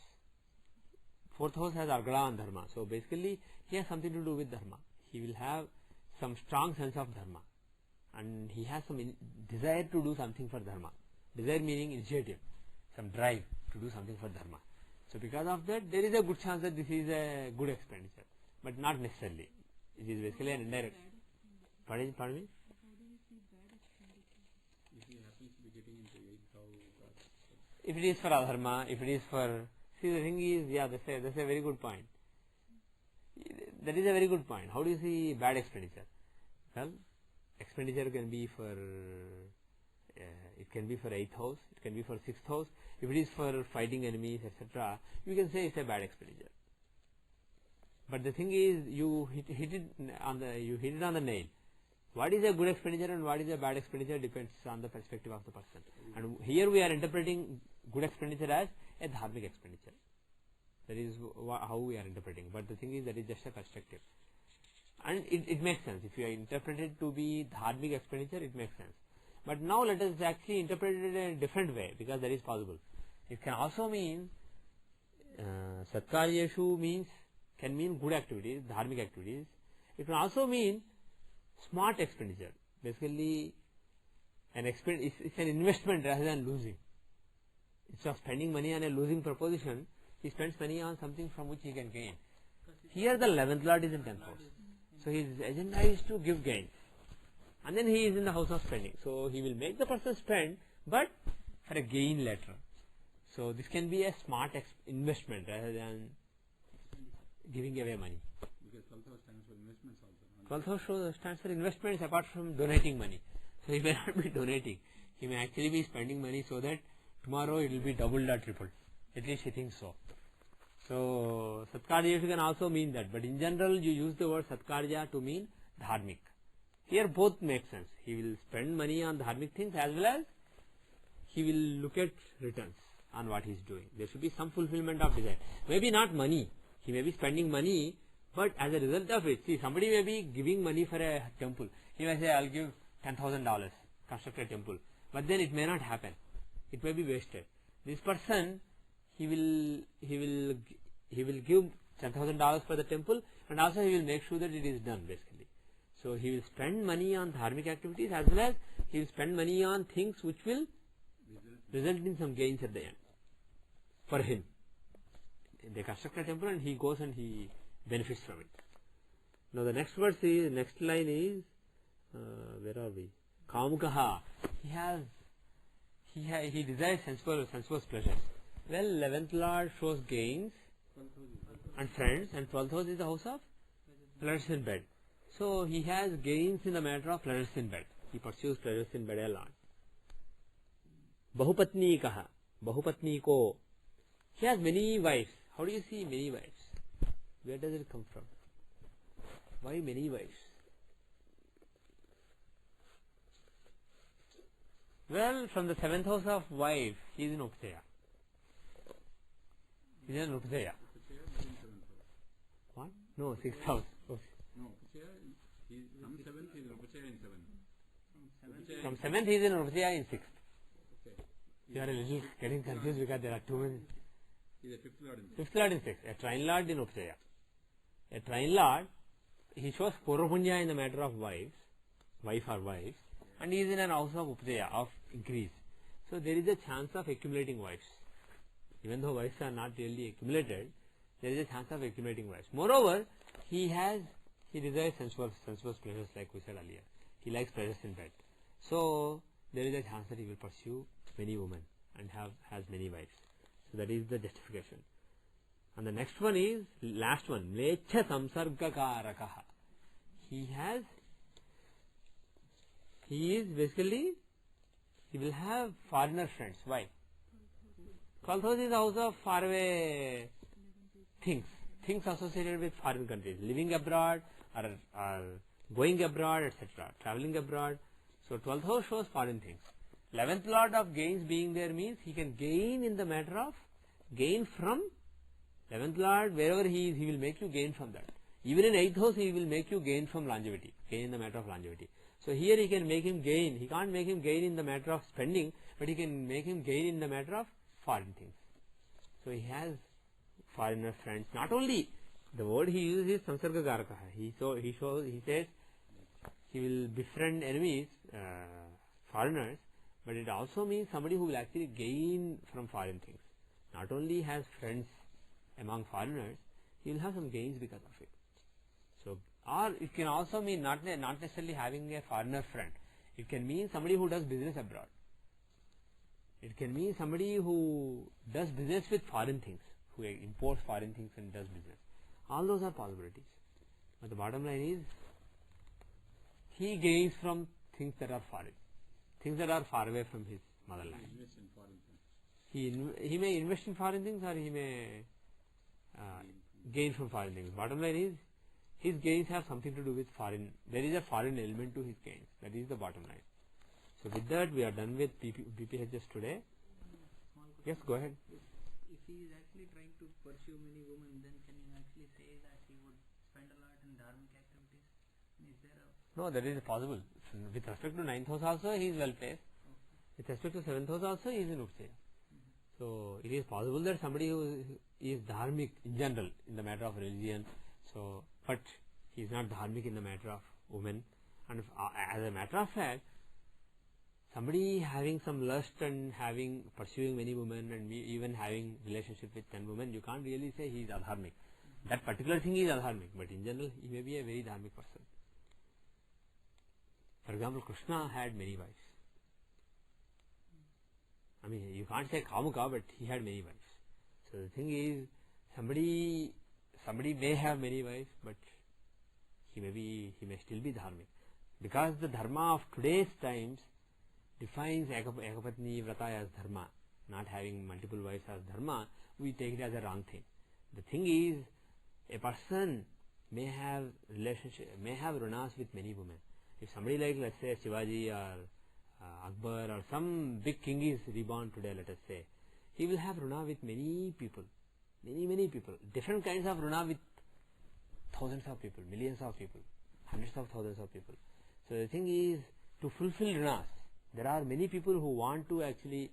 has Argala and dharma. So basically, he has something to do with dharma. He will have some strong sense of dharma. And he has some desire to do something for dharma. Desire meaning initiative, some drive to do something for dharma. So because of that, there is a good chance that this is a good expenditure, but not necessarily. It is basically an indirect. Pardon me?
How do you see bad expenditure?
If he happens to be getting into 8th house,
If it is for adharma, if it is for... See, the thing is, yeah, that's a very good point. That is a very good point. How do you see bad expenditure? Well, expenditure can be for... it can be for 8th house, it can be for 6th house. If it is for fighting enemies, etc., you can say it's a bad expenditure. But the thing is, you hit it on the nail. What is a good expenditure and what is a bad expenditure depends on the perspective of the person. And here we are interpreting good expenditure as a dharmic expenditure. That is how we are interpreting. But the thing is, that is just a perspective. And it makes sense. If you interpret it to be dharmic expenditure, it makes sense. But now let us actually interpret it in a different way, because that is possible. It can also mean Satkaryeshu can mean good activities, dharmic activities. It can also mean smart expenditure. Basically, it's an investment rather than losing. Instead of spending money on a losing proposition, he spends money on something from which he can gain. Here the 11th lord is in 10th house. So his agenda is to give gain. And then he is in the house of spending. So he will make the person spend, but for a gain later. So this can be a smart investment rather than giving away money.
because 12th house stands for investments also.
12th house stands for investments apart from donating money. So he may not be donating. He may actually be spending money so that tomorrow it will be doubled or tripled. At least he thinks so. So Satkarya can also mean that. But in general, you use the word Satkarya to mean dharmic. Here both make sense. He will spend money on dharmic things as well as he will look at returns on what he is doing. There should be some fulfillment of desire. Maybe not money. He may be spending money, but as a result of it, see, somebody may be giving money for a temple. He may say, I'll give $10,000, construct a temple. But then it may not happen. It may be wasted. This person, he will give $10,000 for the temple, and also he will make sure that it is done, basically. So he will spend money on dharmic activities as well as he will spend money on things which will result in some gains at the end for him. They construct a temple and he goes and he benefits from it. Now the next line is, where are we? Kamukaha. He desires sensuous pleasures. Well, 11th lord shows gains and friends, and 12th house is the house of pleasures in bed. So he has gains in the matter of pleasures in bed. He pursues pleasures in bed a lot. Bahupatni kaha. Bahupatni ko. He has many wives. How do you see many wives? Where does it come from? Why many wives? Well, from the 7th house of wife, he is in Upsaya. He is in Upsaya. What? No, 6th house. Oh.
No, Upachaya, from 7th he is Upachaya in 7th.
From 7th he is in Upsaya in 6th.
Okay.
You are a little getting confused because there are too many.
He is a 5th lord in 6th.
5th lord in 6th. A trine lord in Upsaya. A trine lord, he shows Purvapunya in the matter of wives, wife or wives, and he is in an house of Upsaya, of increase. So there is a chance of accumulating wives. Even though wives are not really accumulated, there is a chance of accumulating wives. Moreover, he desires sensuous pleasures, like we said earlier. He likes pleasures in bed. So there is a chance that he will pursue many women and has many wives. So that is the justification. And the next one is, last one, Mlecha Samsargakarakaha. He will have foreigner friends. Why? 12th house is the house of faraway things associated with foreign countries, living abroad or going abroad, etc., traveling abroad. So 12th house shows foreign things. 11th lord of gains being there means he can gain in the matter of gain from 11th Lord, wherever he is, he will make you gain from that. Even in 8th house, he will make you gain from longevity, gain in the matter of longevity. So here he can make him gain. He can't make him gain in the matter of spending, but he can make him gain in the matter of foreign things. So he has foreigner friends. Not only the word he uses is samsarga garaka. He says he will befriend enemies, foreigners, but it also means somebody who will actually gain from foreign things. Not only has friends among foreigners, he will have some gains because of it. So, or it can also mean not necessarily having a foreigner friend. It can mean somebody who does business abroad. It can mean somebody who does business with foreign things, who imports foreign things and does business. All those are possibilities. But the bottom line is, he gains from things that are foreign, things that are far away from his motherland.
Invest in foreign things.
He may invest in foreign things, or he may gain from foreign things. Bottom line is, his gains have something to do with foreign. There is a foreign element to his gains. That is the bottom line. So with that, we are done with BPHS today.
Small question.
Yes, go ahead.
If he is actually trying to pursue many women, then can you actually say that he would spend a lot in dharmic activities? Is there a...
No, that is possible. With respect to 9th house also, he is well placed. With respect to 7th house also, he is in Utsaya. So it is possible that somebody who is dharmic in general in the matter of religion, so but he is not dharmic in the matter of women. And if, as a matter of fact, somebody having some lust and pursuing many women and even having relationship with 10 women, you can't really say he is adharmic. That particular thing is adharmic, but in general he may be a very dharmic person. For example, Krishna had many wives. I mean, you can't say Kamuka, but he had many wives. So the thing is, somebody may have many wives, but he may still be dharmic. Because the dharma of today's times defines ekapatni vrata as dharma, not having multiple wives as dharma, we take it as a wrong thing. The thing is, a person may have runas with many women. If somebody like, let's say, Shivaji or Akbar or some big king is reborn today, let us say, he will have runa with many people, many people, different kinds of runa with thousands of people, millions of people, hundreds of thousands of people. So the thing is, to fulfill runas, there are many people who want to actually,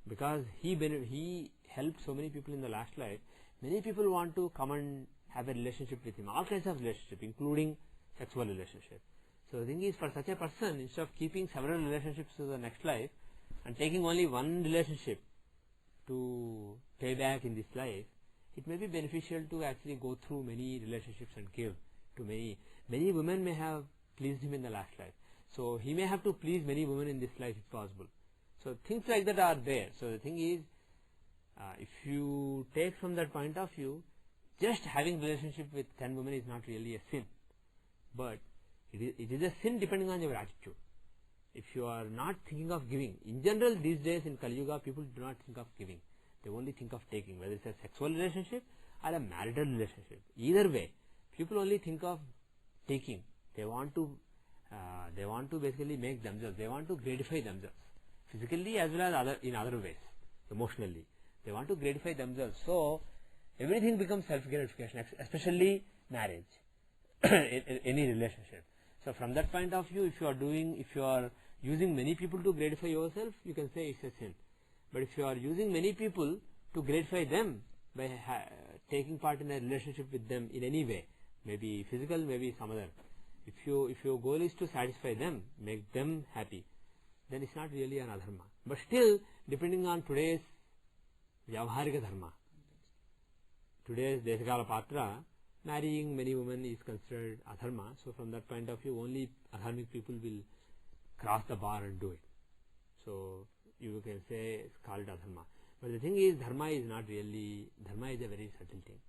because he helped so many people in the last life, many people want to come and have a relationship with him, all kinds of relationship, including sexual relationship. So the thing is, for such a person, instead of keeping several relationships to the next life and taking only one relationship to pay back in this life, it may be beneficial to actually go through many relationships and give to many women may have pleased him in the last life. So he may have to please many women in this life if possible. So things like that are there. So the thing is, if you take from that point of view, just having relationship with 10 women is not really a sin. But it is a sin depending on your attitude. If you are not thinking of giving, in general these days in Kali Yuga, people do not think of giving. They only think of taking, whether it's a sexual relationship or a marital relationship. Either way, people only think of taking. They want to basically make themselves, they want to gratify themselves, physically as well as in other ways, emotionally. They want to gratify themselves. So everything becomes self-gratification, especially marriage, any relationship. So from that point of view, if you are using many people to gratify yourself, you can say it's a sin. But if you are using many people to gratify them by taking part in a relationship with them in any way, maybe physical, maybe some other, if your goal is to satisfy them, make them happy, then it's not really an adharma. But still, depending on today's vyavharika dharma, today's Desikala Patra, marrying many women is considered adharma. So from that point of view, only adharmic people will cross the bar and do it. So you can say it's called adharma. But the thing is, dharma is not really, dharma is a very subtle thing.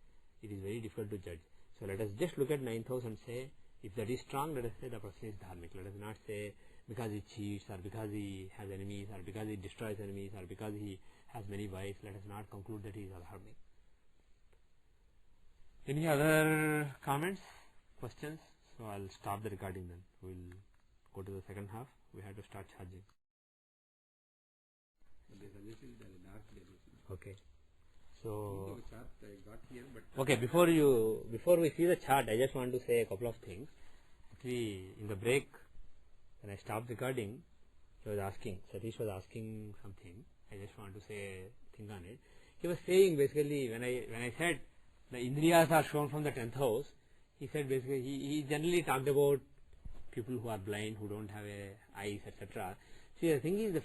It is very difficult to judge. So let us just look at 9th house and say, if that is strong, let us say the person is dharmic. Let us not say because he cheats, or because he has enemies, or because he destroys enemies, or because he has many wives. Let us not conclude that he is adharmic. Any other comments, questions? So I'll stop the recording then. We'll go to the second half. We have to start charging.
But they suggested that a dark place.
Okay. So,
The chart I got here, but
okay, before we see the chart, I just want to say a couple of things. Actually, in the break, when I stopped recording, Satish was asking something. I just want to say a thing on it. He was saying basically, when I said the Indriyas are shown from the 10th house, he said basically, he generally talked about people who are blind, who don't have eyes, etc. See, the thing is,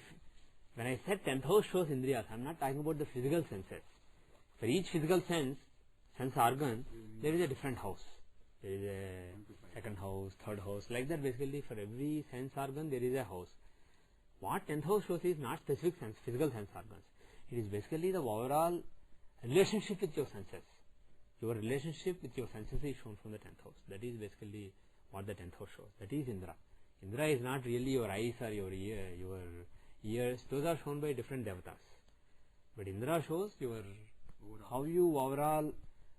when I said 10th house shows Indriyas, I am not talking about the physical senses. For each physical sense organ, there is a different house. There is a second house, third house, like that. Basically, for every sense organ, there is a house. What 10th house shows is not specific physical sense organs. It is basically the overall relationship with your senses. Your relationship with your senses is shown from the 10th house. That is basically what the 10th house shows. That is Indra. Indra is not really your eyes or your ears. Those are shown by different devatas. But Indra shows how you overall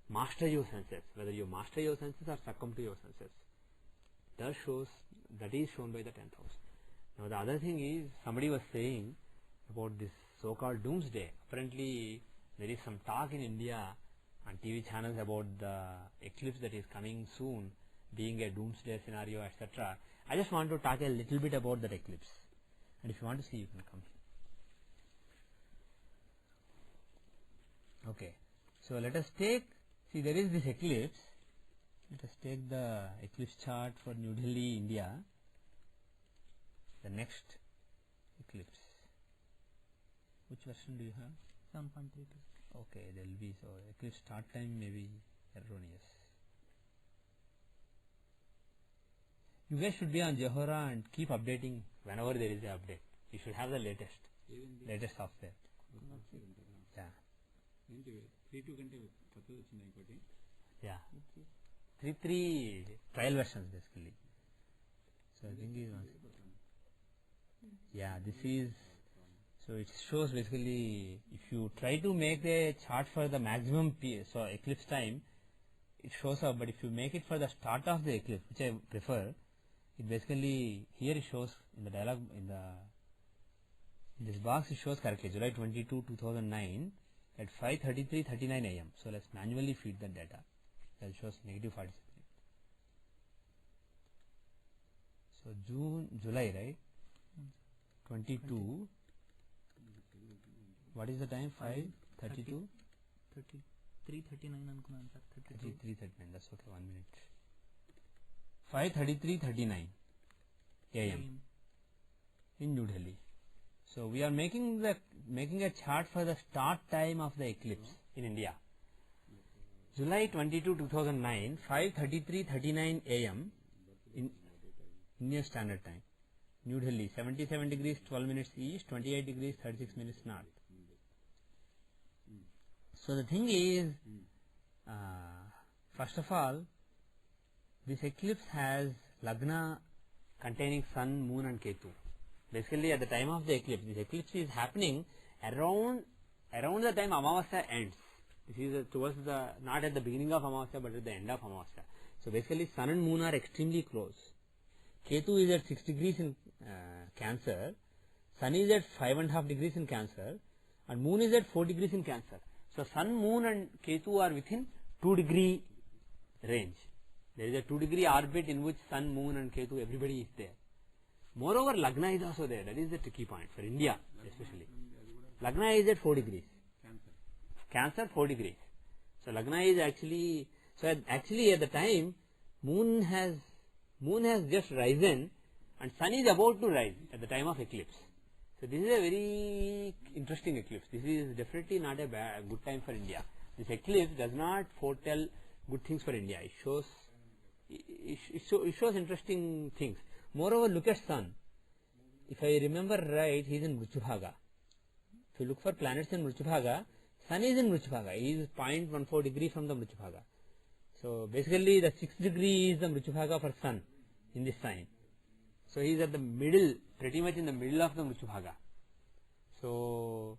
master your senses, whether you master your senses or succumb to your senses. That is shown by the 10th house. Now the other thing is, somebody was saying about this so-called doomsday. Apparently there is some talk in India on TV channels about the eclipse that is coming soon being a doomsday scenario, etc. I just want to talk a little bit about that eclipse, and if you want to see, you can come here. Okay, so let us take, see, there is this eclipse. Let us take the eclipse chart for New Delhi, India. The next eclipse. Which version do you have?
7.32.
Okay, there will be, so eclipse start time may be erroneous. You guys should be on Johora and keep updating whenever there is an update. You should have the latest software. Yeah.
3.2 గంటే కొత్తది వచ్చింది ఇంకోటి.
Yeah. 3 trial versions basically. So I think is yeah, this is, so it shows basically, if you try to make a chart for the maximum so eclipse time, it shows up, but if you make it for the start of the eclipse, which I prefer, it basically, here it shows in the dialog, in this box it shows correctly, July 22, 2009 at 5:33:39 AM. So let's manually feed the data. That shows negative 47. So July, right? 22. What is the time? 5:32?
3:39 అనుకున్నాను sir.
33:39. That's okay. 1 minute. 5:33:39 AM in New Delhi. So we are making a chart for the start time of the eclipse in India. July 22, 2009, 5:33:39 AM in Indian Standard Time. New Delhi, 77 degrees 12 minutes east, 28 degrees 36 minutes north. So the thing is, first of all, this eclipse has Lagna containing Sun, Moon and Ketu. Basically at the time of the eclipse, this eclipse is happening around the time Amavasya ends. This is towards the, not at the beginning of Amavasya but at the end of Amavasya. So basically Sun and Moon are extremely close. Ketu is at 6 degrees in Cancer, Sun is at 5.5 degrees in Cancer, and Moon is at 4 degrees in Cancer. So Sun, Moon and Ketu are within 2 degree range. There is a 2 degree orbit in which Sun, Moon and Ketu, everybody is there. Moreover, Lagna is also there. That is the tricky point for India especially. Lagna is at 4 degrees. Cancer 4 degrees. So Lagna is actually, actually at the time Moon has just risen and Sun is about to rise at the time of eclipse. So this is a very interesting eclipse. This is definitely not a good time for India. This eclipse does not foretell good things for India. It shows interesting things. Moreover, look at Sun. If I remember right, he is in Mrityubhaga. If you look for planets in Mrityubhaga, Sun is in Mrityubhaga. He is 0.14 degree from the Mrityubhaga. So basically the 6th degree is the Mrityubhaga for Sun in this sign. So he is at the middle, pretty much in the middle of the Mrityubhaga. So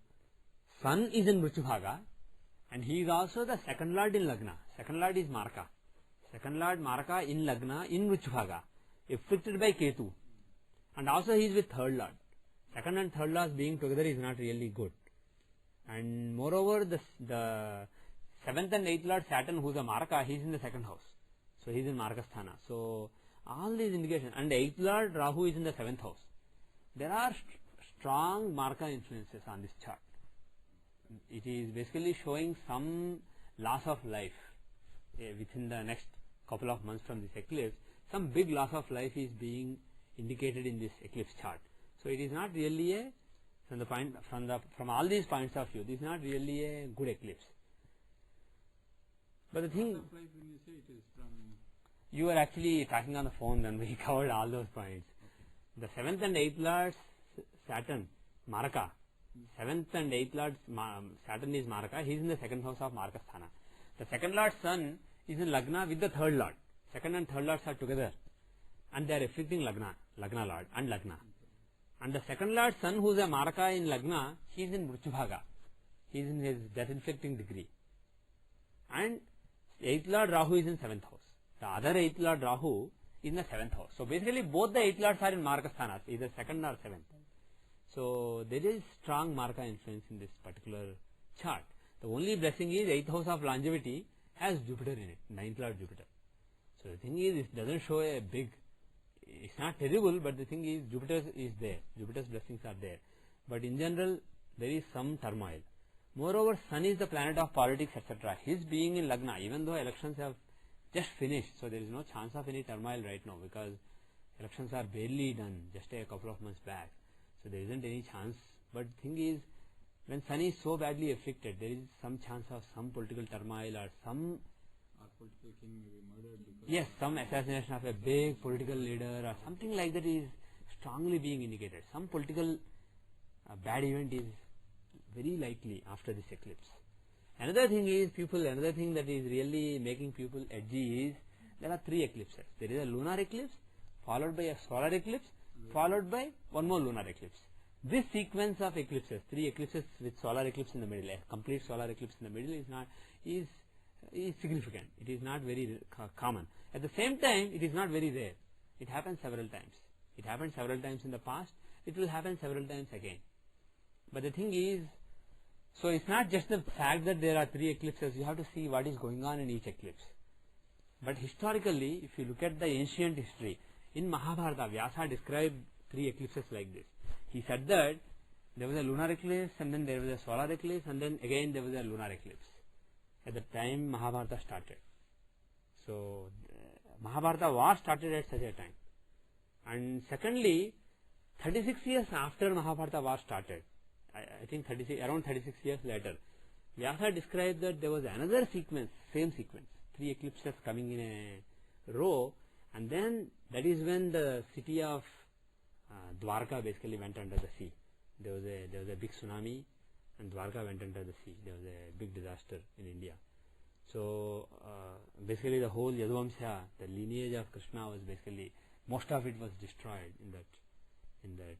Sun is in Mrityubhaga and he is also the second lord in Lagna. Second lord is Marka. Second lord Marka in Lagna in Mrityubhaga, afflicted by Ketu. And also he is with third lord. Second and third lords being together is not really good. And moreover, the 7th and 8th Lord Saturn, who is a Maraka, he is in the 2nd house. So he is in Marakasthana. So all these indications, and the 8th Lord Rahu is in the 7th house. There are strong Maraka influences on this chart. It is basically showing some loss of life within the next couple of months from this eclipse. Some big loss of life is being indicated in this eclipse chart. So it is not really a, from all these points of view, this is not really a good eclipse. But the thing,
When you say it is from
you are actually talking on the phone, then we covered all those points. The 7th and 8th Lord Saturn, Maraka. 7th and 8th Lord Saturn is Maraka. He is in the 2nd house of Marakasthana. The 2nd Lord Sun is in Lagna with the 3rd Lord. 2nd and 3rd Lords are together, and they are afflicting Lagna Lord and Lagna. And the 2nd Lord Sun, who is a Maraka in Lagna, he is in Vrichabhaga. He is in his death inflicting degree. And 8th Lord Rahu is in 7th house. The other 8th Lord Rahu is in the 7th house. So basically both the 8th Lords are in Marakasthanas, either 2nd or 7th. So there is strong Maraka influence in this particular chart. The only blessing is 8th house of longevity has Jupiter in it, 9th Lord Jupiter. So the thing is, it doesn't show a big, it's not terrible, but the thing is Jupiter is there. Jupiter's blessings are there. But in general, there is some turmoil. Moreover, Sun is the planet of politics, etc. His being in Lagna, even though elections have just finished, so there is no chance of any turmoil right now because elections are barely done just a couple of months back. So there isn't any chance. But the thing is, when Sun is so badly afflicted, there is some chance of some political turmoil or some,
our political king may be murdered because
yes, some assassination of a big political leader or something like that is strongly being indicated. Some political bad event is very likely after this eclipse. Another thing that is really making people edgy is there are 3 eclipses. There is a lunar eclipse, followed by a solar eclipse, followed by one more lunar eclipse. This sequence of eclipses, 3 eclipses with solar eclipse in the middle, a complete solar eclipse in the middle is significant. It is not very common. At the same time, it is not very rare. It happens several times. It happened several times in the past. It will happen several times again. But the thing is, so it's not just the fact that there are 3 eclipses. You have to see what is going on in each eclipse. But historically, if you look at the ancient history, in Mahabharata, Vyasa described 3 eclipses like this. He said that there was a lunar eclipse, and then there was a solar eclipse, and then again there was a lunar eclipse at the time Mahabharata started. So Mahabharata war started at such a time. And secondly, 36 years after Mahabharata war started, I think around 36 years later, Vyasa described that there was another sequence, same sequence, 3 eclipses coming in a row, and then that is when the city of Dwarka basically went under the sea. There was a big tsunami, and Dwarka went under the sea. There was a big disaster in India. So basically the whole Yaduvamsha, the lineage of Krishna, was basically, most of it was destroyed in that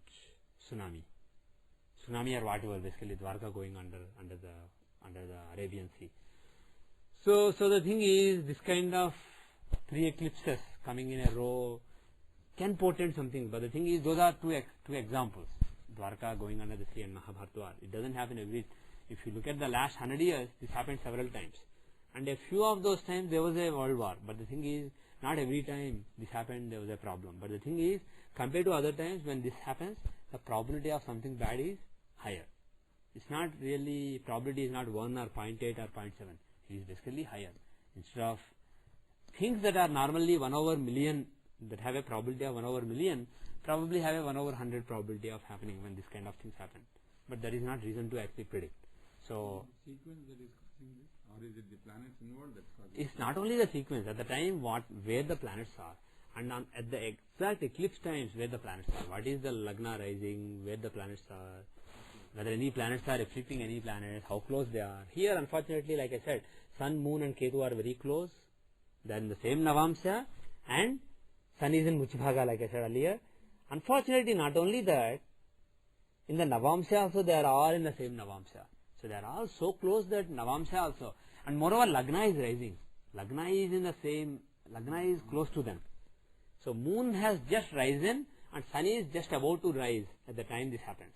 tsunami or whatever, basically Dwarka going under the Arabian Sea. So the thing is, this kind of 3 eclipses coming in a row can portend something, but the thing is, those are two examples. Dwarka going under the sea and Mahabharata war. It doesn't happen every. If you look at the last 100 years, this happened several times, and a few of those times there was a world war. But the thing is, not every time this happened there was a problem. But the thing is, compared to other times when this happens, the probability of something bad is higher. It's not really, probability is not 1 or 0.8 or 0.7. It is basically higher. Instead of things that are normally 1 over million, that have a probability of 1 over million, probably have a 1 over 100 probability of happening when this kind of things happen. But that is not reason to actually predict. So
sequence that is causing this, or is it the planets involved that's causing
it's not only the sequence, at the time where the planets are, and at the exact eclipse times where the planets are. What is the Lagna rising, where the planets are, whether any planets are afflicting any planet, how close they are. Here, unfortunately, like I said, Sun, Moon and Ketu are very close. They are in the same Navamsha, and Sun is in Vrichabhaga, like I said earlier. Unfortunately, not only that, in the Navamsha also they are all in the same Navamsha. So they are all so close that Navamsha also. And moreover, Lagna is rising. Lagna is in the same, Lagna is close to them. So Moon has just risen and Sun is just about to rise at the time this happens,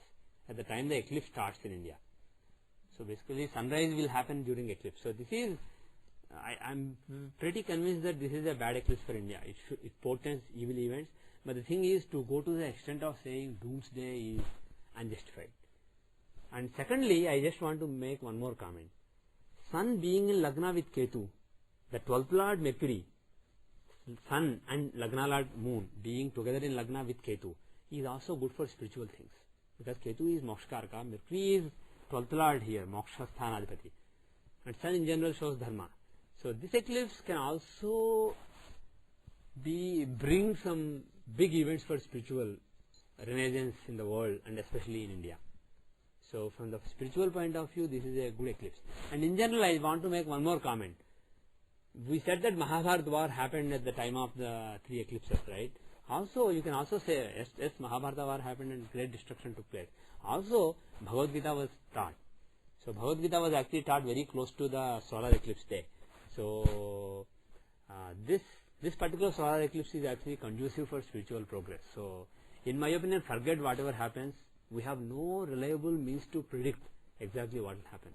at the time the eclipse starts in India. So basically sunrise will happen during eclipse. So this is, I'm pretty convinced that this is a bad eclipse for India. It portends evil events. But the thing is, to go to the extent of saying doomsday is unjustified. And secondly, I just want to make one more comment. Sun being in Lagna with Ketu, the 12th Lord Mercury, Sun and Lagna Lord Moon being together in Lagna with Ketu is also good for spiritual things. Because Ketu is Mokshakaraka, Mercury is 12th Lord here, Moksha Sthanadipati. And Sun in general shows Dharma. So this eclipse can also bring some big events for spiritual renaissance in the world and especially in India. So from the spiritual point of view, this is a good eclipse. And in general, I want to make one more comment. We said that Mahabharata war happened at the time of the 3 eclipses, right? Also, you can also say, yes, Mahabharata war happened and great destruction took place. Also, Bhagavad Gita was taught. So Bhagavad Gita was actually taught very close to the solar eclipse day. So this particular solar eclipse is actually conducive for spiritual progress. So in my opinion, forget whatever happens. We have no reliable means to predict exactly what will happen.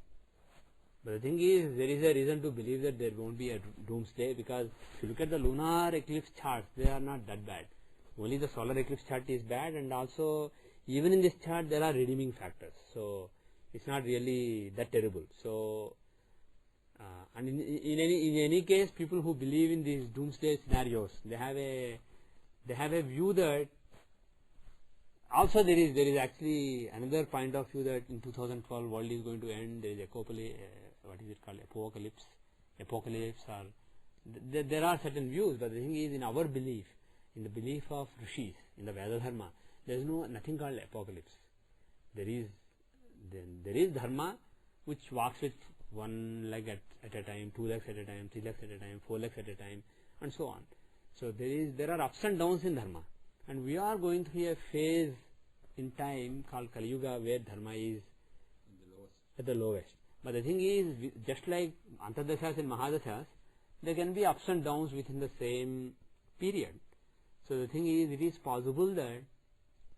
But the thing is, there is a reason to believe that there won't be a doomsday, because if you look at the lunar eclipse charts, they are not that bad. Only the solar eclipse chart is bad, and also even in this chart there are redeeming factors. So it's not really that terrible. So and in any case, people who believe in these doomsday scenarios, they have a view that also there is actually another point of view that in 2012 world is going to end. There is apocalypse, or there are certain views. But the thing is, in our belief, in the belief of rishis, in the Veda Dharma, there is nothing called apocalypse. There is dharma which walks with 1 leg at a time, 2 legs at a time, 3 legs at a time, 4 legs at a time, and so on. So there are ups and downs in dharma, and we are going through a phase in time called Kali Yuga where dharma is at the lowest. But the thing is, just like Antardashas and Mahadashas, there can be ups and downs within the same period. So the thing is, it is possible that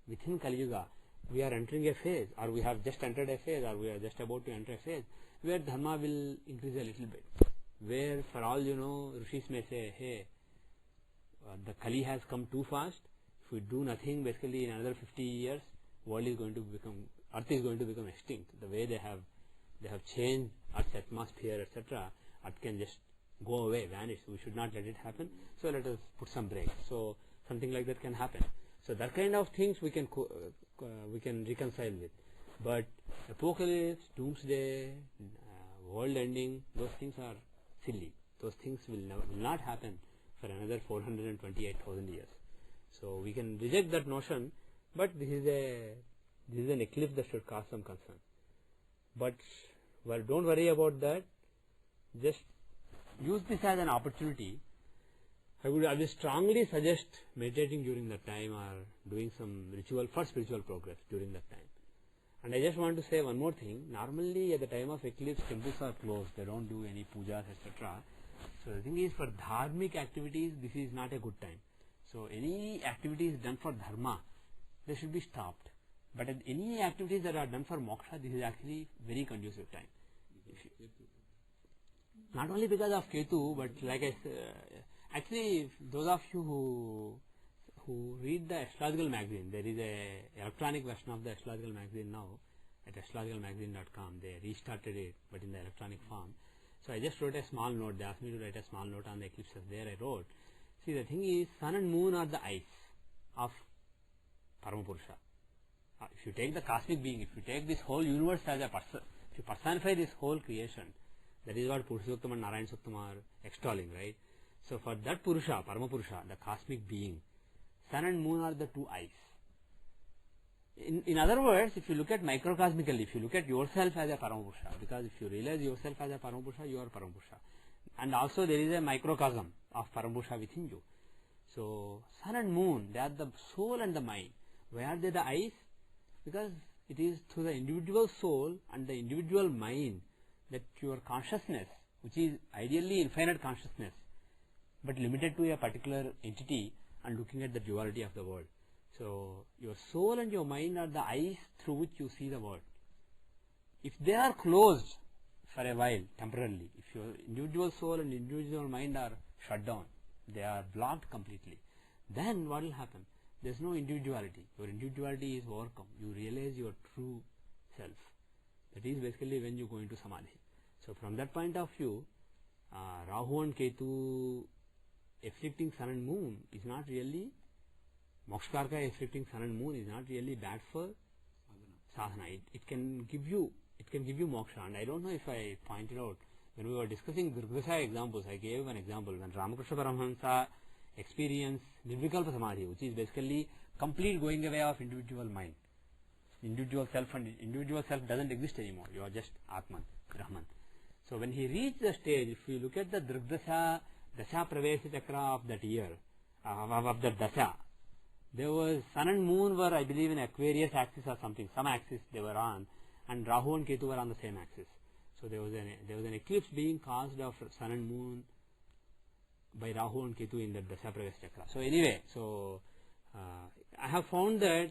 within Kali Yuga we are entering a phase, or we have just entered a phase, or we are just about to enter a phase where dharma will increase a little bit. Where for all you know, rishis may say, hey, the Kali has come too fast. If we do nothing, basically in another 50 years, Earth is going to become extinct. The way they have changed Earth's atmosphere, etc., Earth can just go away, vanish. We should not let it happen. So let us put some brakes. So something like that can happen. So that kind of things we can reconcile with. But apocalypse, doomsday, world ending, those things are silly. Those things will not happen for another 428,000 years. So we can reject that notion, but this is an eclipse that should cause some concern. But don't worry about that. Just use this as an opportunity. I would strongly suggest meditating during that time or doing some ritual for spiritual progress during that time. And I just want to say one more thing. Normally at the time of eclipse, temples are closed. They don't do any pujas, etc. So the thing is, for dharmic activities, this is not a good time. So any activities done for dharma, they should be stopped. But any activities that are done for moksha, this is actually very conducive time. Not only because of Ketu, but like I said, actually those of you who read the astrological magazine, there is a electronic version of the astrological magazine now at astrologicalmagazine.com. They restarted it, but in the electronic form. So I just wrote a small note. They asked me to write a small note on the eclipses. There I wrote, see, the thing is, sun and moon are the eyes of Paramapurusha. If you take the cosmic being, if you take this whole universe as a person, if you personify this whole creation, that is what Purusha Suktam and Narayana Suktam are extolling, right? So for that Purusha, Paramapurusha, the cosmic being, sun and moon are the 2 eyes. In other words, if you look at microcosmically, if you look at yourself as a Paramapurusha, because if you realize yourself as a Paramapurusha, you are Paramapurusha. And also there is a microcosm of Paramapurusha within you. So sun and moon, they are the soul and the mind. Why are they the eyes? Because it is through the individual soul and the individual mind that your consciousness, which is ideally infinite consciousness, but limited to a particular entity and looking at the duality of the world. So your soul and your mind are the eyes through which you see the world. if they are closed for a while, temporarily, if your individual soul and individual mind are shut down, they are blocked completely, then what will happen? There is no individuality. Your individuality is overcome. You realize your true self. That is basically when you go into samadhi. So from that point of view, Rahu and Ketu afflicting sun and moon is not really, Mokshakarka afflicting sun and moon is not really bad for sadhana. It can give you moksha. And I don't know if I pointed out, when we were discussing Dirghadasha examples, I gave an example when Ramakrishna Paramahansa experienced Nirvikalpa Samadhi, which is basically complete going away of individual mind. Individual self, and individual self doesn't exist anymore. You are just Atman, Brahman. So when he reached the stage, if you look at the Dirghadasha, Dasha Pravesha Chakra of that year, of that Dasha, there was sun and moon were, I believe, in Aquarius axis or something, some axis they were on, and Rahu and Ketu were on the same axis. So there was an eclipse being caused of sun and moon by Rahu and Ketu in the Dasha Pravesha Chakra. So anyway, I have found that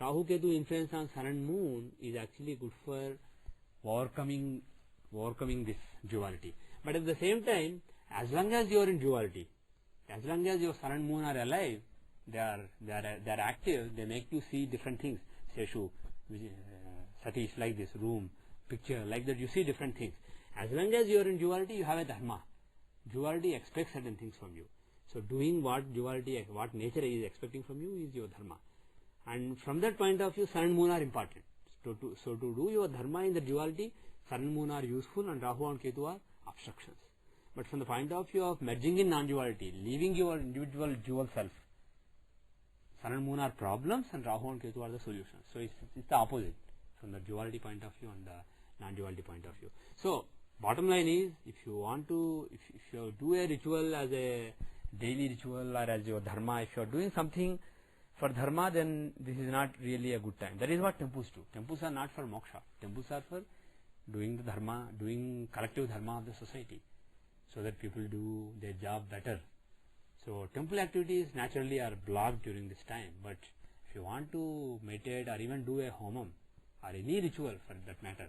Rahu Ketu influence on sun and moon is actually good for overcoming this duality. But at the same time, as long as you are in duality, as long as your sun and moon are alive, they are active, they make you see different things. Seshu, Satish, like this, room, picture, like that, you see different things. As long as you are in duality, you have a dharma. Duality expects certain things from you. So doing what nature is expecting from you is your dharma. And from that point of view, sun and moon are important. So to do your dharma in the duality, sun and moon are useful and Rahu and Ketu are obstructions. But from the point of view of merging in non-duality, leaving your individual dual self, sun and moon are problems and Rahu and Ketu are the solutions. So it's the opposite from the duality point of view and the non-duality point of view. So bottom line is, if you do a ritual as a daily ritual or as your dharma, if you are doing something for dharma, then this is not really a good time. That is what temples do. Temples are not for moksha. Temples are for doing the dharma, doing collective dharma of the society, so that people do their job better. So temple activities naturally are blocked during this time. But if you want to meditate or even do a homam or any ritual for that matter,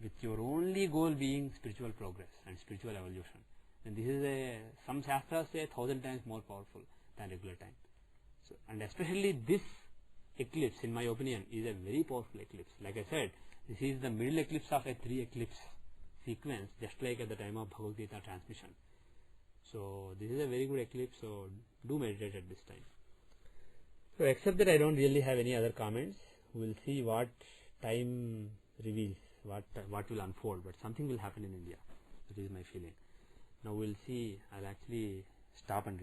with your only goal being spiritual progress and spiritual evolution, then this is some shastras say 1,000 times more powerful than regular time. So, and especially this eclipse, in my opinion, is a very powerful eclipse. Like I said, this is the middle eclipse of a 3 eclipse sequence, just like at the time of Bhagavad Gita transmission. So this is a very good eclipse, so do meditate at this time. So except that I don't really have any other comments. We will see what time reveals, what will unfold, but something will happen in India. That is my feeling. Now we will see. I'll actually stop and